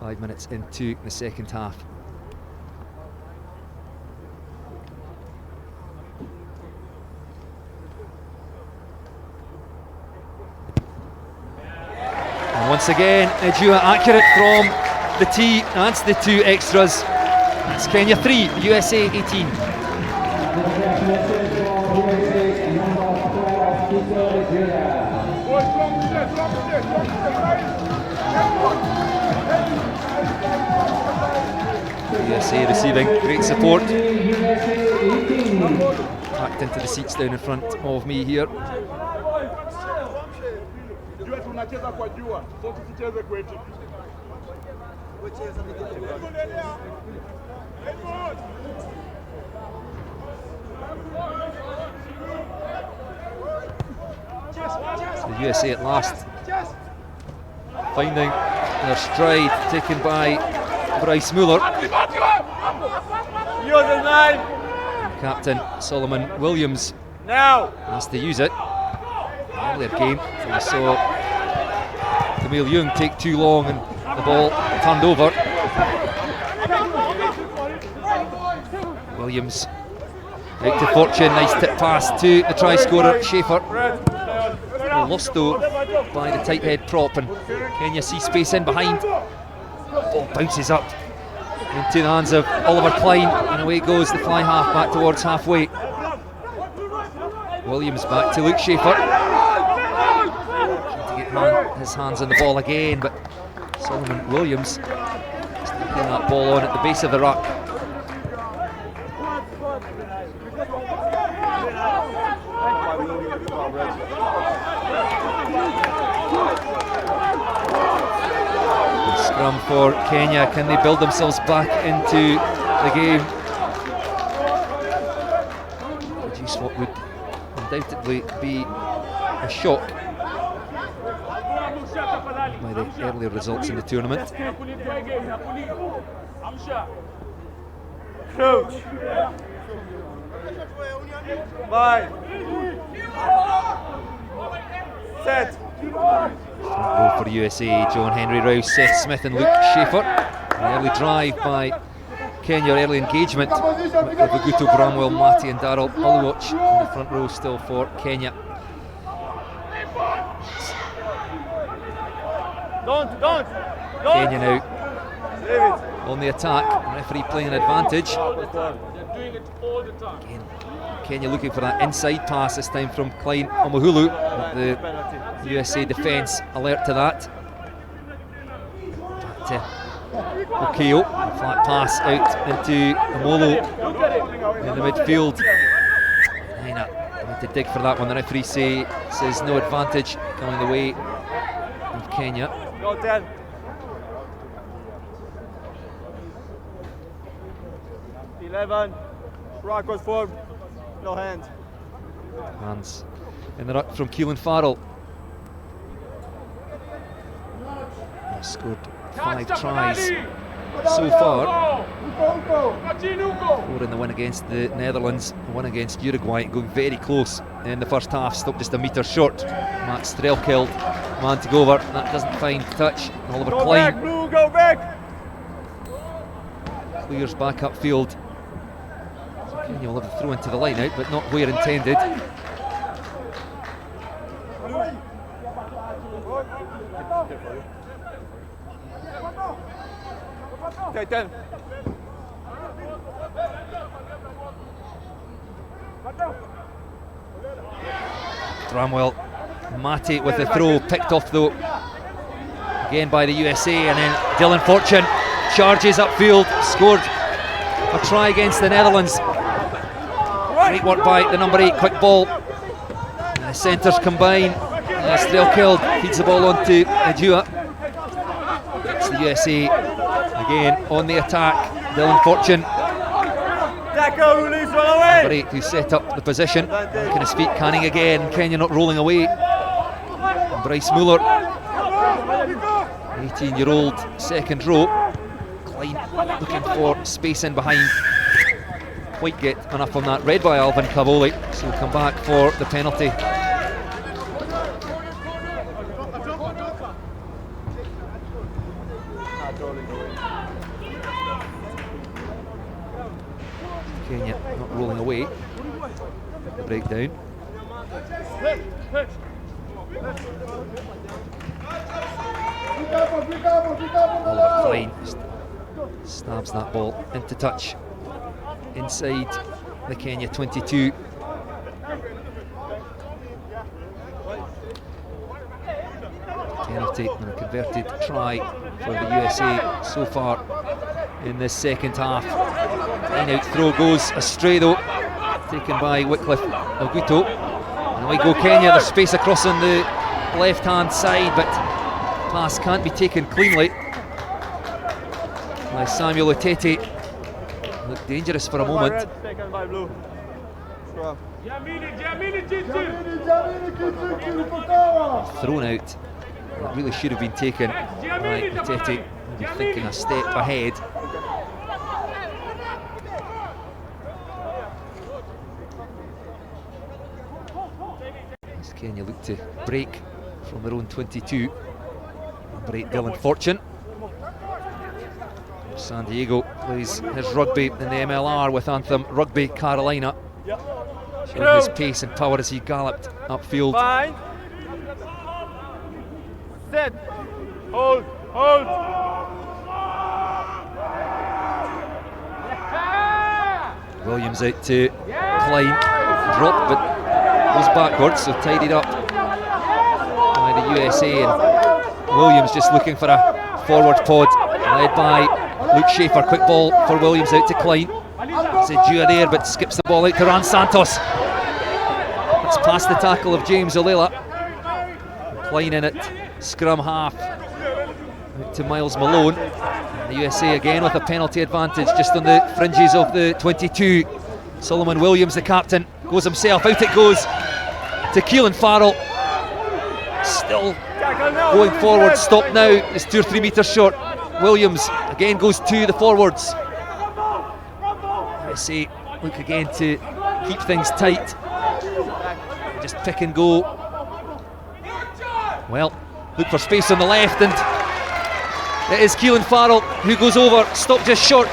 5 minutes into the second half. And once again, Ejua accurate from the tee, adds the 2 extras. It's Kenya 3, USA 18. USA receiving great support. Packed into the seats down in front of me here. So the USA at last finding their stride, taken by Bryce Muller. Captain Solomon Williams has to use it. Earlier game, we saw Camille Young take too long and the ball turned over. Williams out to fortune, nice tip pass to the try scorer Schaefer. Lost though by the tight head prop, and Kenya see space in behind. Ball bounces up into the hands of Oliver Klein, and away goes the fly half back towards halfway. Williams back to Luke Schaefer. Trying to get his hands on the ball again, but Solomon Williams sticking that ball on at the base of the ruck. Scrum for Kenya. Can they build themselves back into the game? Produce what would undoubtedly be a shock by the earlier results in the tournament. Coach. 5. Set. Goal for USA, John Henry Rouse, Seth Smith and Luke Schaefer. An early drive by Kenya, early engagement with Vaguto, Bramwell, Matty and Darryl Oluwatch in the front row still for Kenya. Don't. Kenya now on the attack, referee playing an advantage. Again, Kenya looking for that inside pass, this time from Klein Omohulu. The USA defence alert to that. Back to Okeo, flat pass out into Amolo in the midfield. Naina need to dig for that one. The referee says no advantage coming the way of Kenya. Go 10. 11. Broncos form. No hands. Hands in the ruck from Keelan Farrell. He's scored 5 tries so far. 4 in the win against the Netherlands, 1 against Uruguay, going very close in the first half, stopped just a metre short. Max Strelkild, man to go over, that doesn't find touch. Oliver Go Klein back, Blue, go back! clears back upfield. So Kenya will have a throw into the line out, but not where intended. Okay, 10. Bramwell, Matty with the throw, picked off though again by the USA, and then Dylan Fortune charges upfield, scored a try against the Netherlands. Great work by the number 8, quick ball. And the centres combine. Strelkild feeds the ball on to Ajua. It's the USA again on the attack. Dylan Fortune, Tackle, release, run away! number 8, who set up the position. Back on his feet, Canning again. Kenya not rolling away. And Bryce Muller, 18-year-old, second row. Klein looking for space in behind. Quite get enough on that. Read by Alvin Cavoli, so we'll come back for the penalty. Kenya not rolling away. The breakdown. Oliver Klein stabs that ball into touch inside the Kenya 22. Penalty and a converted try for the USA so far in this second half. Line out throw goes astray though, taken by Wycliffe Oguto. And away go Kenya, there's space across on the left hand side, but pass can't be taken cleanly by Samuel Otete. Looked dangerous for a moment. Taken by Blue. Scrum. Thrown out. It really should have been taken by Otete. Maybe thinking a step ahead. As Kenya look to break from their own 22. Number 8, Dylan Fortune. San Diego plays his rugby in the MLR with Anthem Rugby Carolina. Showing his pace and power as he galloped upfield. Fine. Set. Hold. Hold. Williams out to Klein. Dropped but goes backwards, so tidied up by the USA. And Williams just looking for a forward pod, led by Luke Schaefer. Quick ball for Williams out to Klein. Zedjua there, but skips the ball out to Ran Santos. It's past the tackle of James Olela. Klein in it, scrum half out to Miles Malone. And the USA again with a penalty advantage just on the fringes of the 22. Solomon Williams, the captain, goes himself. Out it goes to Keelan Farrell. Still going forward, stopped now. It's 2 or 3 metres short. Williams again goes to the forwards. USA look again to keep things tight. Just pick and go. Well, look for space on the left, and it is Keelan Farrell who goes over, stopped just short.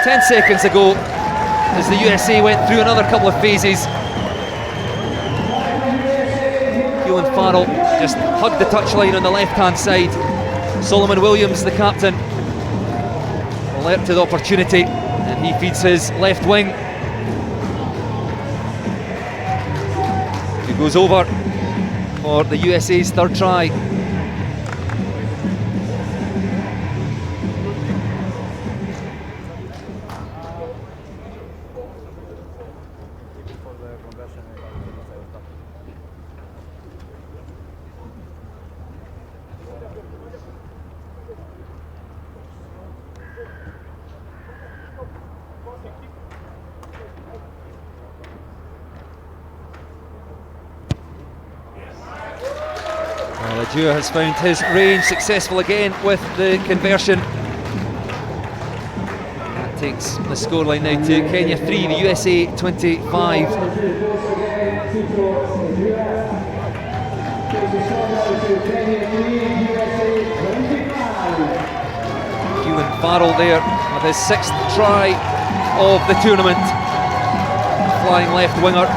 10 seconds ago, as the USA went through another couple of phases. Keelan Farrell just hugged the touchline on the left-hand side. Solomon Williams, the captain, alert to the opportunity, and he feeds his left wing. He goes over for the USA's third try. Ejua has found his range, successful again with the conversion. That takes the scoreline now to Kenya 3, the USA 25. Keelan Farrell there with his 6th try of the tournament. Flying left winger.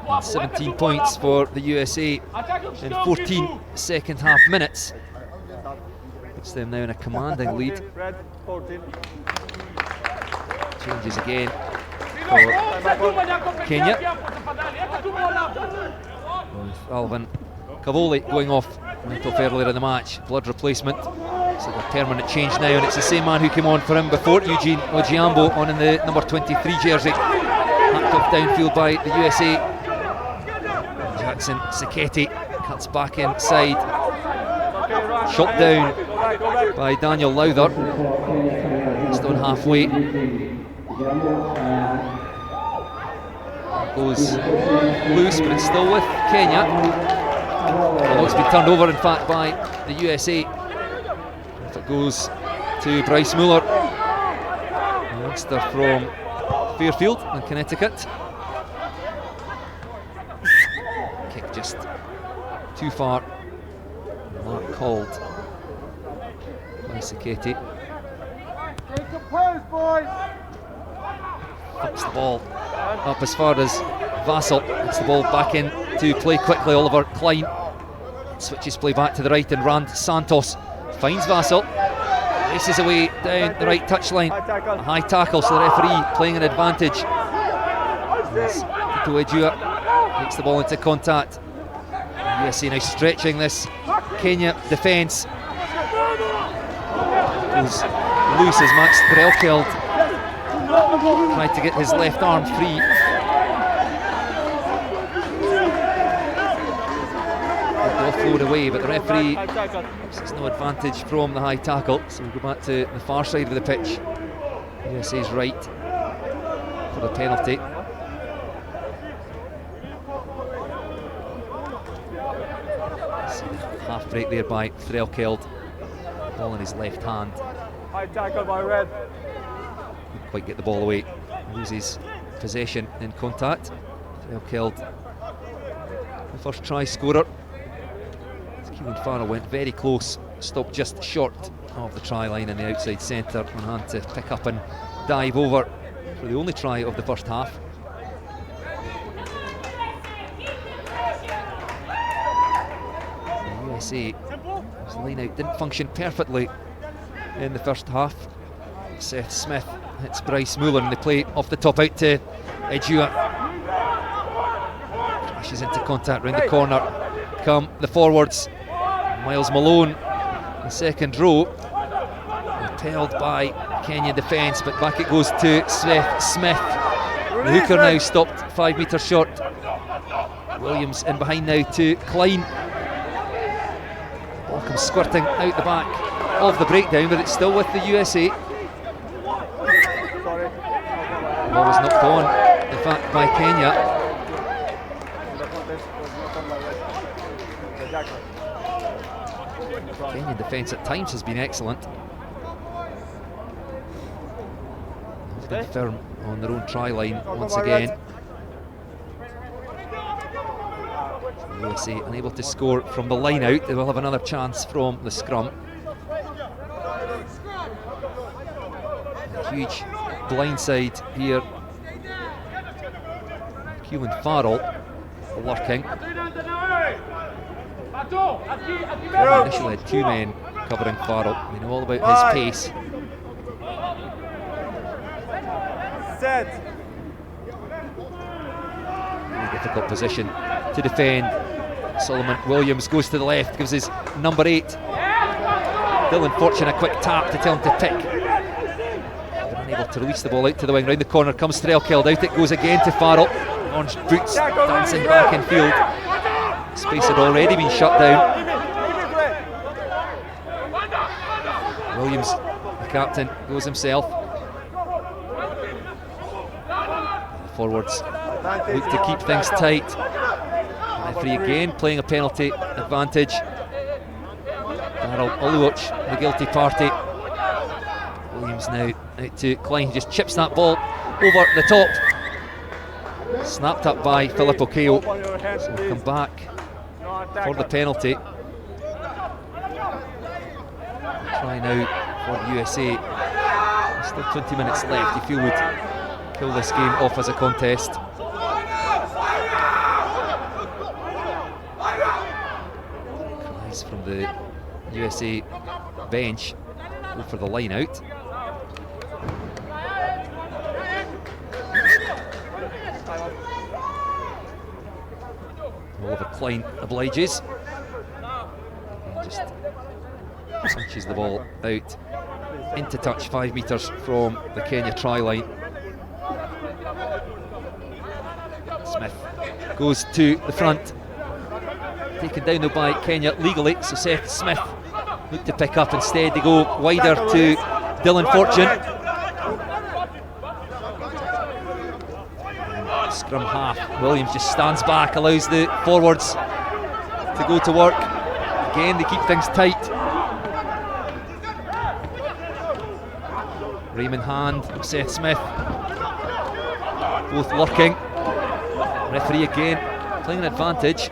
And 17 points for the USA in 14 second half minutes. Puts them now in a commanding lead. Red 14. Changes again for Kenya. With Alvin Cavoli going off earlier in the match. Blood replacement. It's like a permanent change now, and it's the same man who came on for him before, Eugene Ojiambo, on in the number 23 jersey. Hacked off downfield by the USA. Jackson Siketi cuts back inside. Shot down by Daniel Lowther. Just on halfway. Goes loose, but it's still with Kenya. Although it's been turned over, in fact, by the USA. If it goes to Bryce Muller, a youngster from Fairfield in Connecticut. Kick just too far. Mark called by Siketi. Flips the ball up as far as Vassell. Gets the ball back in to play quickly. Oliver Klein switches play back to the right, and Rand Santos finds Vassell. Races away down the right touchline. A high tackle, so the referee playing an advantage. Tito Ejua takes the ball into contact. USA now stretching this Kenya defence. Goes loose as Max Threlkeld tried to get his left arm free. The ball flowed away, but the referee says no advantage from the high tackle, so we go back to the far side of the pitch. USA's right for the penalty. Half break there by Threlkeld. Ball in his left hand. High tackle by Red. Couldn't quite get the ball away. Loses possession in contact. Threlkeld, the first try scorer. Keelan Farrell went very close, stopped just short of the try line in the outside centre, and had to pick up and dive over for the only try of the first half. USA, his line out didn't function perfectly in the first half. Seth Smith hits Bryce Muller, and they play off the top out to Ejua. Crashes into contact round the corner. Come the forwards. Miles Malone, the second row, repelled by Kenyan defence, but back it goes to Seth Smith. The hooker now stopped 5 metres short. Williams in behind now to Klein. Ball comes squirting out the back of the breakdown, but it's still with the USA. Ball was knocked on, in fact, by Kenya. Kenyan defence at times has been excellent. They've been firm on their own try line once again. USA unable to score from the line out. They will have another chance from the scrum. A huge blindside here. Keelan Farrell lurking. Initially had 2 men covering Farrell. They know all about his pace. Set. Really difficult position to defend. Solomon Williams goes to the left, gives his number 8 Dylan Fortune a quick tap to tell him to pick. They're unable to release the ball out to the wing. Round the corner comes Threlkeld. Out it goes again to Farrell. Orange boots dancing back in field. Space had already been shut down. Williams, the captain, goes himself. The forwards look to keep things tight. Referee again playing a penalty advantage. Darryl Oluoch, the guilty party. Williams now out to Klein, who just chips that ball over the top. Snapped up by Philip O'Kale. So we'll come back for the penalty. Try now for the USA. There's still 20 minutes left. If you would kill this game off as a contest. Cries from the USA bench. Go for the line out. Oliver Klein obliges. And just punches the ball out into touch 5 metres from the Kenya try line. Smith goes to the front. Taken down though by Kenya legally, so Seth Smith look to pick up. Instead they go wider to Dylan Fortune. And scrum half, Williams just stands back, allows the forwards to go to work. Again they keep things tight. Raymond Hand, Seth Smith, both lurking. Referee again playing an advantage.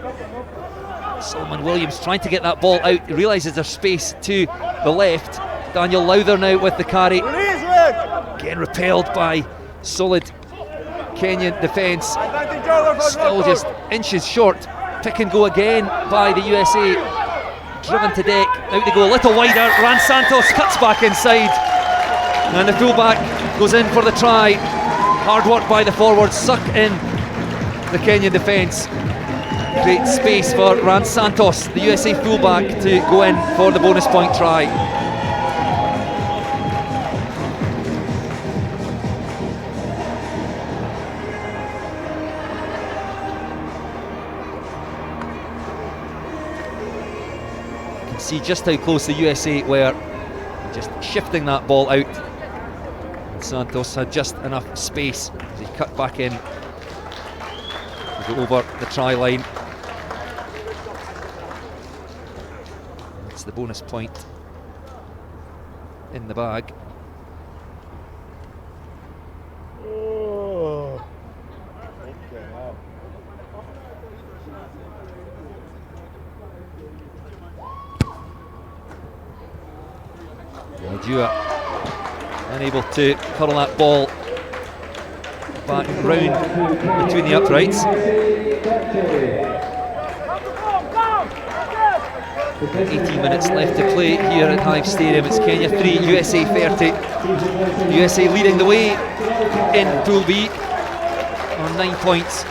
Solomon Williams trying to get that ball out. He realises there's space to the left. Daniel Lowther now with the carry. Again repelled by solid Kenyan defence. Still just inches short. Pick and go again by the USA. Driven to deck. Out they go a little wider. Ran Santos cuts back inside. And the fullback goes in for the try. Hard work by the forwards. Suck in the Kenyan defence. Great space for Ran Santos, the USA fullback, to go in for the bonus point try. You can see just how close the USA were, just shifting that ball out. And Santos had just enough space as he cut back in to go over the try line. It's the bonus point in the bag. Wajua unable to curl that ball back round between the uprights. 18 minutes left to play here at Hive Stadium. It's Kenya 3, USA 30. USA leading the way in Pool B on 9 points.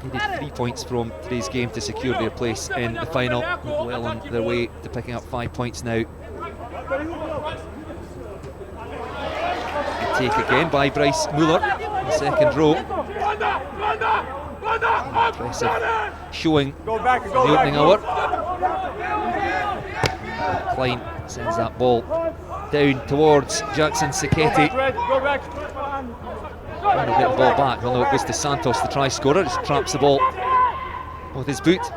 Needed 3 points from today's game to secure their place in the final. Well on their way to picking up 5 points now. Take again by Bryce Muller, the second row. Impressive showing in the opening hour. Klein sends that ball down towards Jackson Seketi. Trying to get the ball back, although it goes to Santos, the try scorer. Just traps the ball with his boot,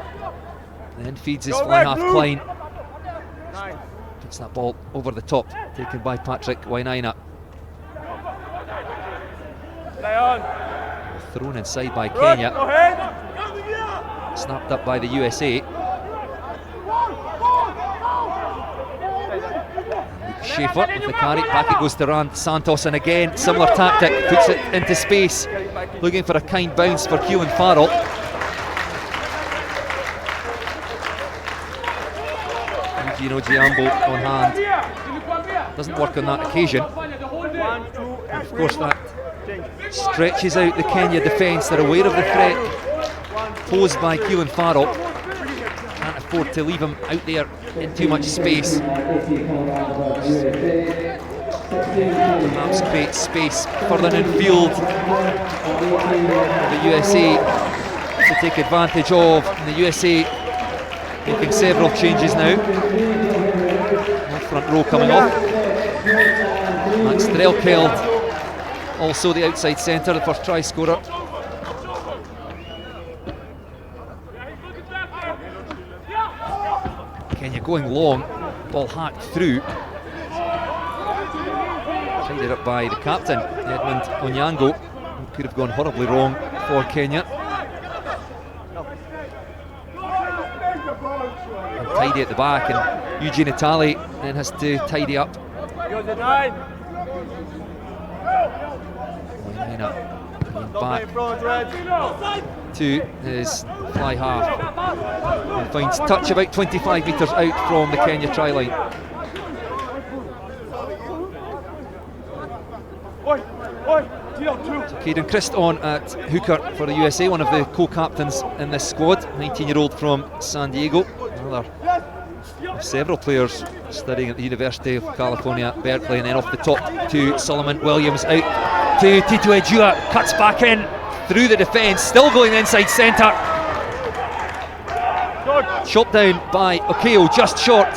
then feeds his fly half Klein. Puts that ball over the top, taken by Patrick Wainaina. Thrown inside by Kenya. Snapped up by the USA. Schaefer with the carry, back it goes to Rand Santos, and again similar tactic, puts it into space, looking for a kind bounce for Keelan Farrell. Eugene Ojiambo on hand, doesn't work on that occasion, and of course that stretches out the Kenya defence. They're aware of the threat posed by Keelan Farrell, can't afford to leave him out there in too much space. Perhaps create space further in field for the USA to take advantage of. And the USA making several changes now. No front row coming off. Max Drelkeld, also the outside centre, the first try scorer. Kenya going long, ball hacked through. Tidied up by the captain, Edmund Onyango. Could have gone horribly wrong for Kenya. And tidy at the back, and Eugene Itali then has to tidy up. Back to his fly half and finds touch about 25 metres out from the Kenya try line. So Caden Christ on at hooker for the USA, one of the co-captains in this squad, 19-year-old from San Diego. Another of several players studying at the University of California, Berkeley, and then off the top to Solomon Williams, out to Tito Ejua, cuts back in through the defence, still going inside centre. Chopped down by Okeo, just short.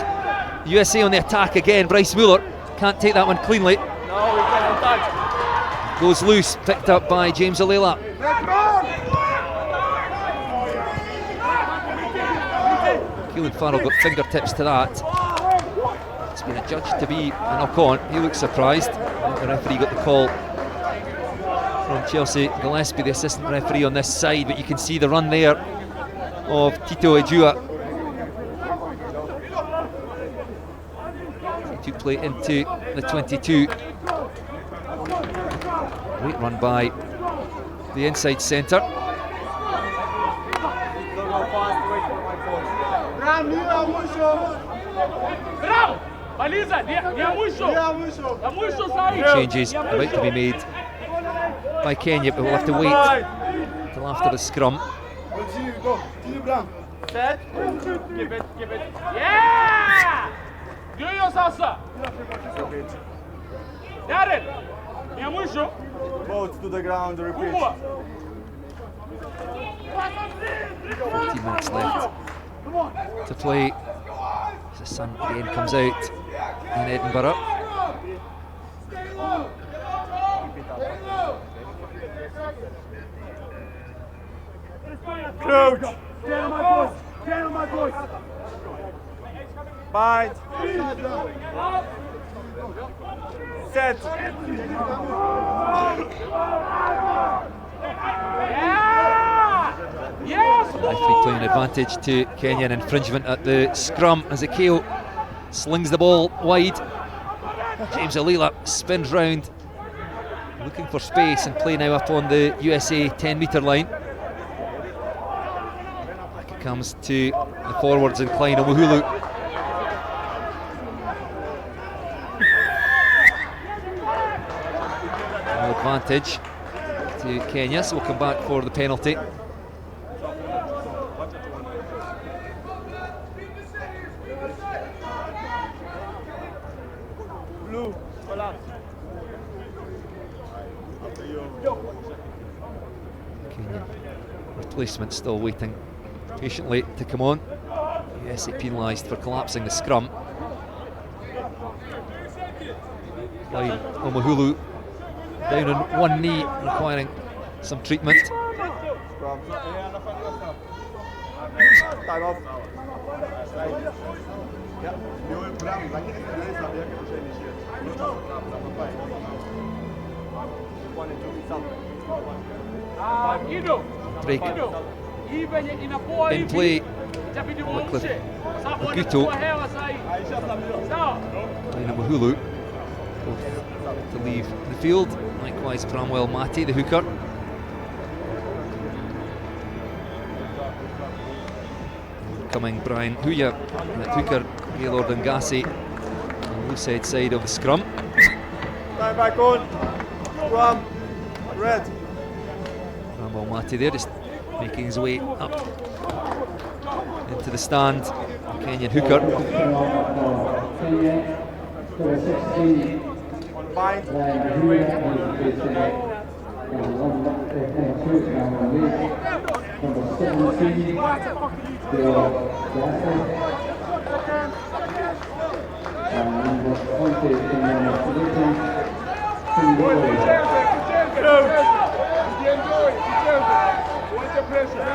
USA on the attack again. Bryce Mueller can't take that one cleanly. Goes loose, picked up by James Alela. Keelan Farrell got fingertips to that. It's been adjudged to be a knock on. He looks surprised. The referee got the call from Chelsea Gillespie, the assistant referee on this side, but you can see the run there of Tito Ejua. He took play into the 22. Great run by the inside centre. Changes about to be made by Kenya, but we'll have to wait till after the scrum. Set. Give it. Yeah! Do your salsa. Darren. Both to the ground, repeat. 14 minutes left to play as the sun again comes out in Edinburgh. Coach! Get on my voice! Bind! Set! Referee playing an advantage to Kenya, an infringement at the scrum as Akeo slings the ball wide. James Alela spins round, looking for space, and play now up on the USA 10-metre line. Back it comes to the forwards incline, Omuhulu. No advantage to Kenya, so we'll come back for the penalty. Kenyan replacement still waiting patiently to come on. USA penalised for collapsing the scrum. Line Omuhulu down on one knee, requiring some treatment. Time off. Break in play. Wycliffe Maguto and Omuhulu both to leave the field. Likewise Bramwell Mati, the hooker. Coming Brian Huya at hooker, Gaylord Ngasi on the loose head side of the scrum. Time back on. Scrum. Red. Bramwell Mati there, just making his way up into the stand. Kenyan hooker. Bind.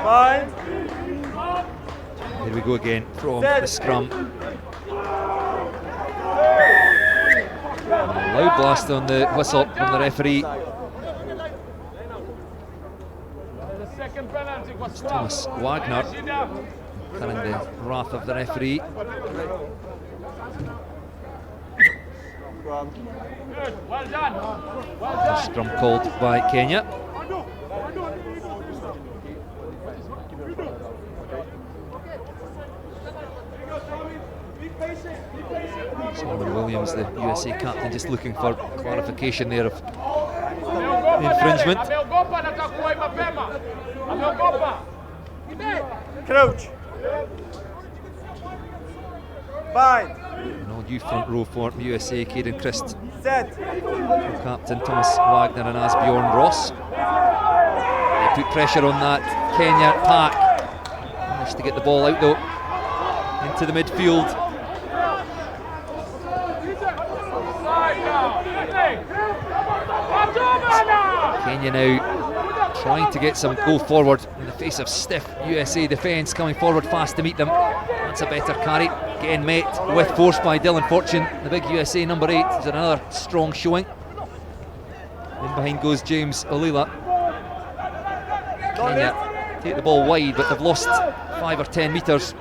Bind. Here we go again from the scrum. Loud blast on the whistle from the referee. It's Thomas Wagner carrying the wrath of the referee. Well done. The scrum called by Kenya. Simon Williams, the USA captain, just looking for clarification there of the infringement. Crouch. Bind. An all-new front row for USA, Caden Christ, Set. captain Thomas Wagner and Asbjorn Ross. They put pressure on that Kenya pack. Managed to get the ball out though, into the midfield. Kenya now trying to get some goal forward in the face of stiff USA defence, coming forward fast to meet them. That's a better carry, getting met with force by Dylan Fortune. The big USA number 8 is another strong showing. In behind goes James Olila. Kenya take the ball wide, but they've lost 5 or 10 metres.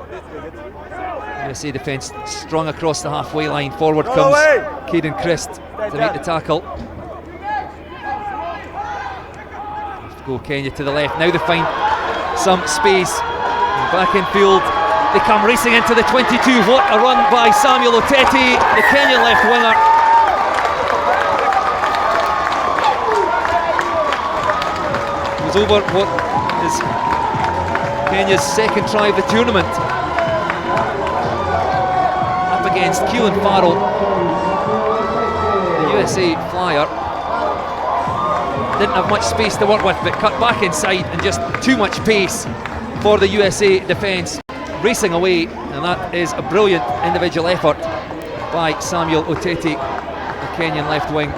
USA defence strung across the halfway line. Forward comes Caden Christ to make the tackle. Go Kenya to the left. Now they find some space. And back in field, they come racing into the 22. What a run by Samuel Oteti, the Kenyan left winger. It was over what is Kenya's second try of the tournament. Up against Keelan Farrell, the USA flyer. Didn't have much space to work with, but cut back inside, and just too much pace for the USA defence, racing away, and that is a brilliant individual effort by Samuel Oteti, the Kenyan left wing.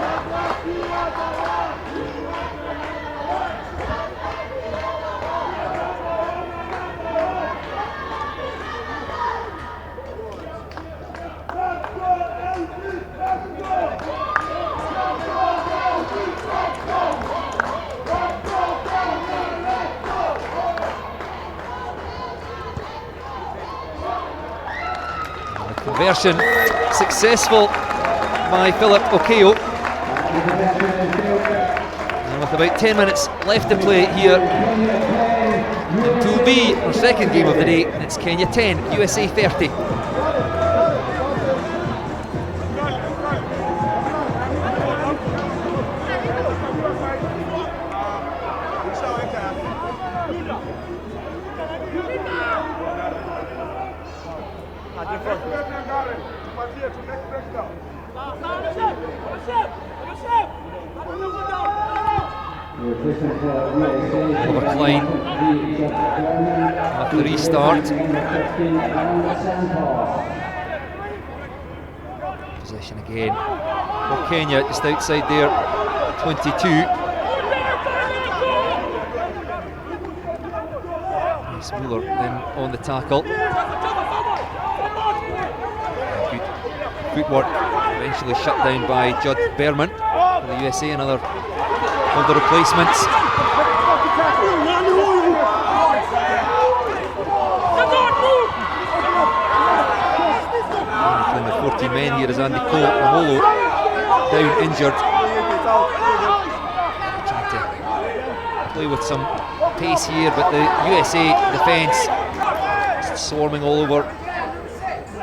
Conversion successful by Philip Okeo. And with about 10 minutes left to play here in Pool B, our second game of the day, it's Kenya 10, USA 30. Overklein with the restart. Possession again for Kenya, just outside their 22. Nice Muller then on the tackle. Good footwork, eventually shut down by Judd Berman for the USA, another of the replacements. Playing with 14 men here is Andy Amolo, down injured. Trying to play with some pace here, but the USA defence swarming all over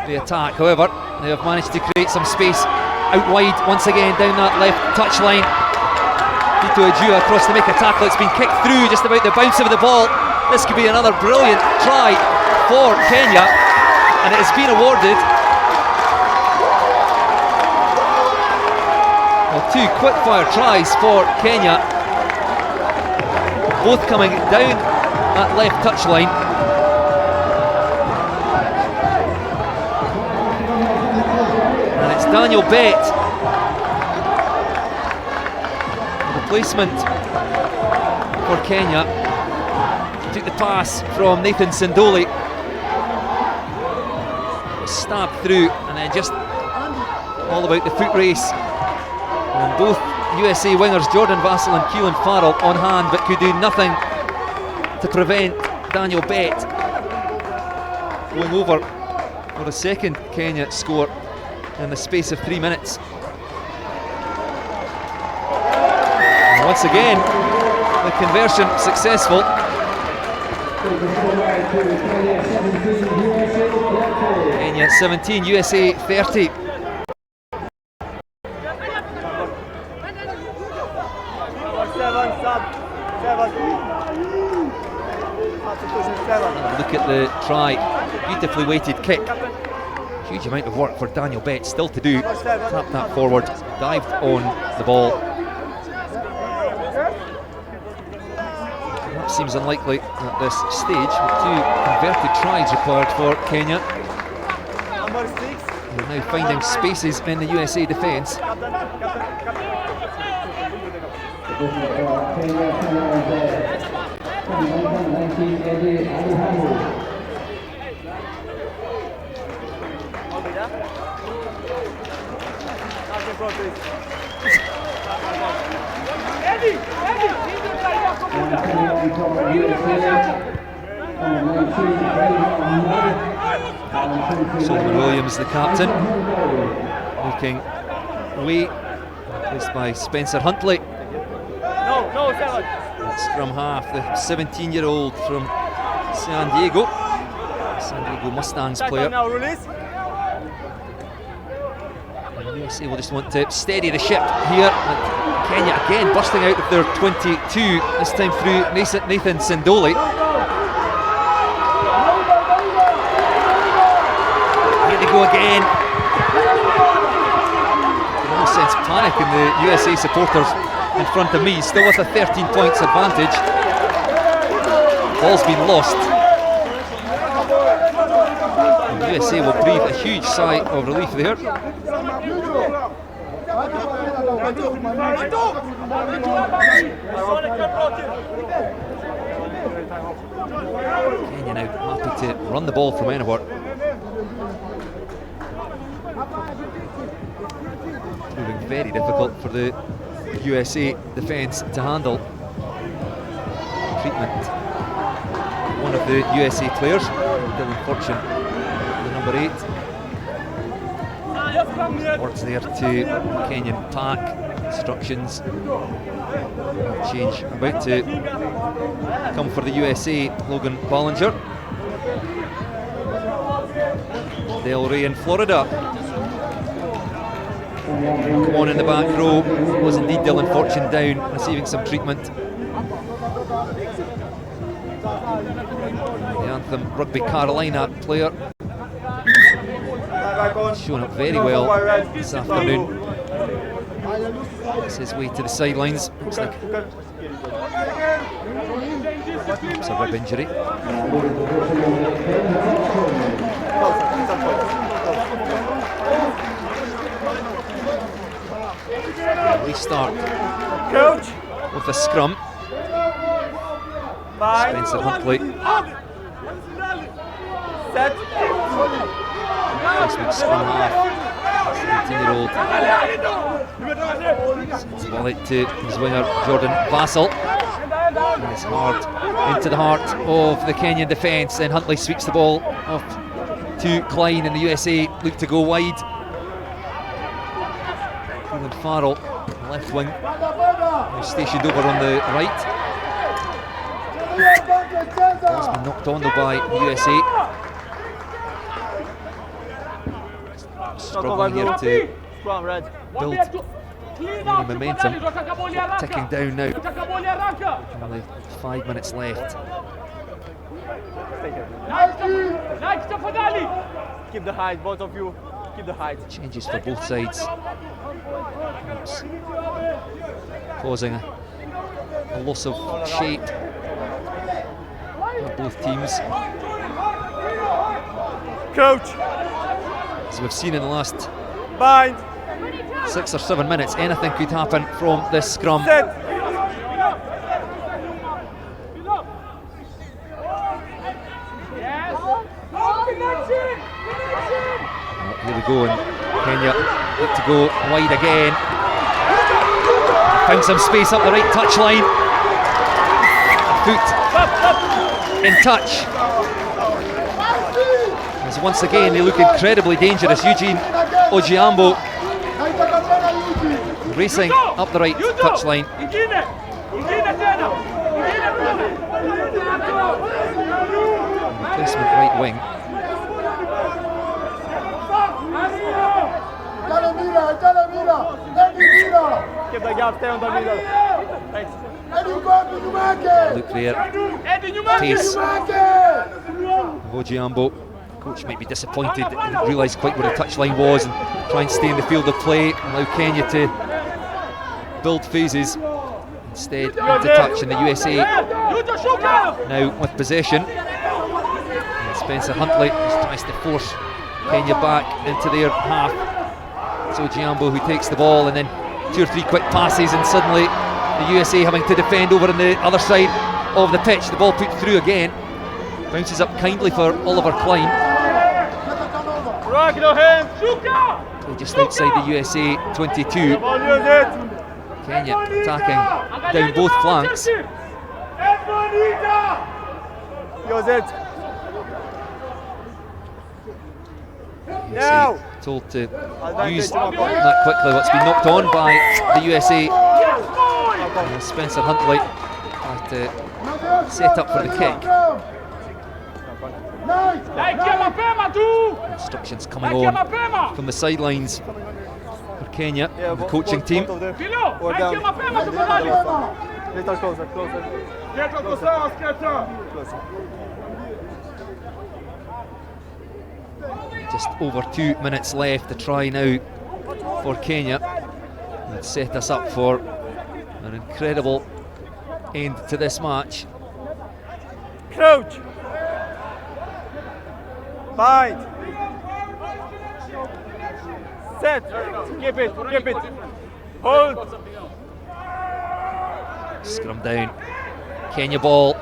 the attack. However, they have managed to create some space out wide once again down that left touchline. Tito Ajua across to make a tackle. It's been kicked through just about the bounce of the ball. This could be another brilliant try for Kenya, and it has been awarded. Well, two quick-fire tries for Kenya, both coming down that left touchline. And it's Daniel Bett, the replacement for Kenya, took the pass from Nathan Sindoli, stabbed through, and then just all about the foot race. And both USA wingers, Jordan Vassell and Keelan Farrell, on hand, but could do nothing to prevent Daniel Bett going over for a second Kenya score in the space of 3 minutes. And once again, the conversion successful. Kenya 17, USA 30. Look at the try, beautifully weighted kick. Huge amount of work for Daniel Bett still to do. Tapped that forward, dived on the ball. That seems unlikely at this stage, with two converted tries required for Kenya. They're now finding spaces in the USA defence. Solomon Williams, the captain, making way, replaced by Spencer Huntley. Scrum half, the 17-year-old from San Diego Mustangs player. And the USA will just want to steady the ship here. And Kenya again bursting out of their 22, this time through Nathan Sindoli. Here they go again. No sense panic in the USA supporters in front of me, still with a 13 points advantage. Ball's been lost. And the USA will breathe a huge sigh of relief there. Kenya now happy to run the ball from anywhere. Proving very difficult for the USA defence to handle. Treatment. One of the USA players, Dylan Fortune, the number 8. Works there to Kenyan pack. Instructions. Change about to come for the USA, Logan Ballinger. Del Rey in Florida. One in the back row was indeed Dylan Fortune, down, receiving some treatment. The Anthem Rugby Carolina player, showing up very well this afternoon. Makes his way to the sidelines. Looks like it's a rib injury. Restart with the scrum. Spencer Huntley. Replacement scrum half. 17-year-old. Sends the ball out to his winger Jordan Vassell. And it's hard into the heart of the Kenyan defence. Then Huntley sweeps the ball off to Klein, and the USA look to go wide. Keelan Farrell, left wing, now stationed over on the right. Ball's been knocked on though by the USA. Struggling here to build any momentum. Ticking down now. Only 5 minutes left. Keep the height, both of you. Keep the height. Changes for both sides. Perhaps causing a loss of shape for both teams. Coach. As we've seen in the last Bind. 6 or 7 minutes, anything could happen from this scrum. Set. Here we go, and Kenya look to go wide again. Found some space up the right touchline. Foot in touch. As once again they look incredibly dangerous. Eugene Ojiambo racing up the right touchline. Replacement right wing. Keep the gap, stay on the middle. Thanks. Look there. Pace. Ojiambo. Coach might be disappointed, didn't realise quite where the touchline was, and try and stay in the field of play, allow Kenya to build phases. Instead, into touch, and the USA now with possession. And Spencer Huntley just tries to force Kenya back into their half. It's Ojiambo who takes the ball, and then 2 or 3 quick passes, and suddenly the USA having to defend over on the other side of the pitch. The ball put through again. Bounces up kindly for Oliver Klein. Rock, no hands. Play just outside the USA 22. Kenya attacking down both flanks. Use it. USA told to use that quickly what's been knocked on by the USA. Spencer Huntley tried to set up for the kick. Instructions coming on from the sidelines for Kenya, the coaching team. Or down. Little closer, closer. Just over 2 minutes left. The try now for Kenya would set us up for an incredible end to this match. Crouch. Bind. Set. Keep it, keep it. Hold. Scrum down. Kenya ball.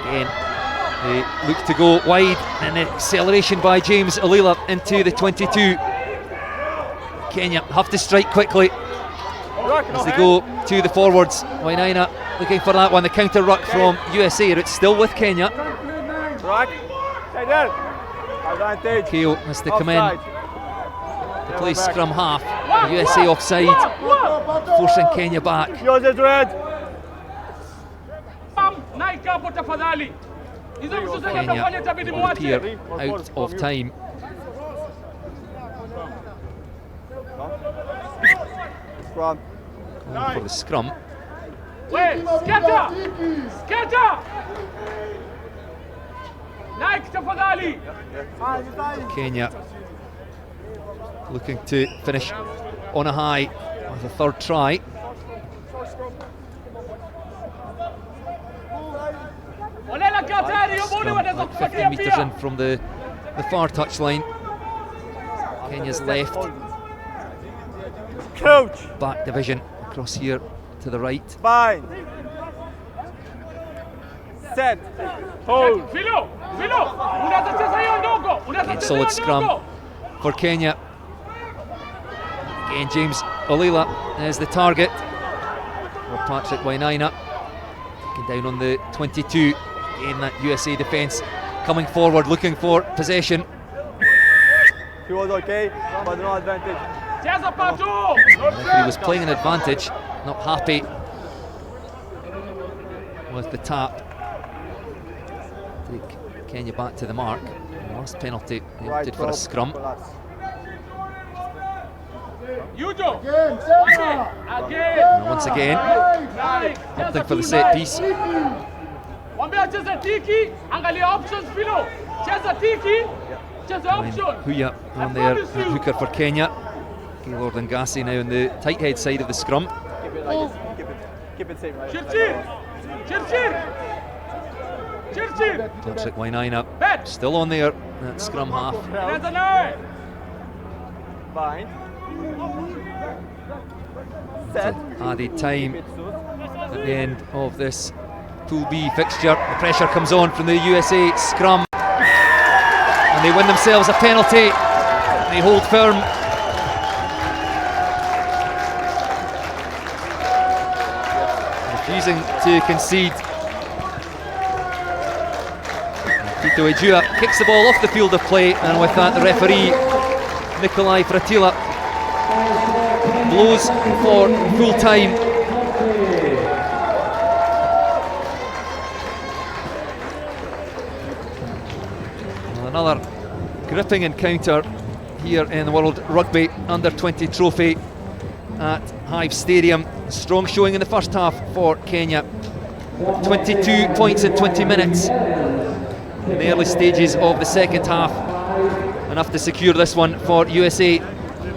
Again, they look to go wide, and then acceleration by James Olila into the 22. Kenya have to strike quickly as they go to the forwards. Wainaina looking for that one. The counter ruck from USA. It's still with Kenya. Rock. Stay there. Advantage. Keo has to come in to play scrum half. The USA offside, forcing Kenya back. Use it, Red. Kenya will appear out of time. Scrum. Going for the scrum. Kenya looking to finish on a high with a third try. Scrum like 50 metres in from the far touchline. Kenya's left Crouch. back division across here to the right. Bind. Set. Hold. Again, solid scrum for Kenya. Again, James Olila is the target. Or Patrick Wainaina taken down on the 22. Again, that USA defence coming forward, looking for possession. He was okay, but no advantage. He was playing an advantage, not happy with the tap. Take Kenya back to the mark. Last penalty they opted for a scrum. And once again, opting for the set piece. Just the option. Huya on there at hooker for Kenya. Gaylord and Gassi now on the tight head side of the scrum. Keep it like this. Keep it same. Like Chirchir. Patrick Wainaina Bet. still on there at scrum half. Hands on nine. Bind. Set. Added time Keep it suit. at the end of this Pool B fixture. The pressure comes on from the USA scrum, and they win themselves a penalty. They hold firm. Refusing to concede. Tito Ejua kicks the ball off the field of play, and with that the referee Nikolai Fratila blows for full time. Another gripping encounter here in the World Rugby Under-20 trophy at Hive Stadium. Strong showing in the first half for Kenya. 22 points in 20 minutes in the early stages of the second half. Enough to secure this one for USA.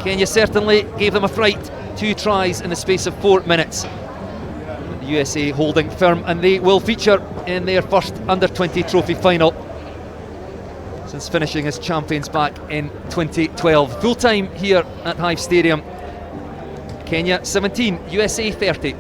Kenya certainly gave them a fright. 2 tries in the space of 4 minutes. The USA holding firm, and they will feature in their first Under-20 trophy final since finishing as champions back in 2012. Full time here at Hive Stadium. Kenya 17, USA 30.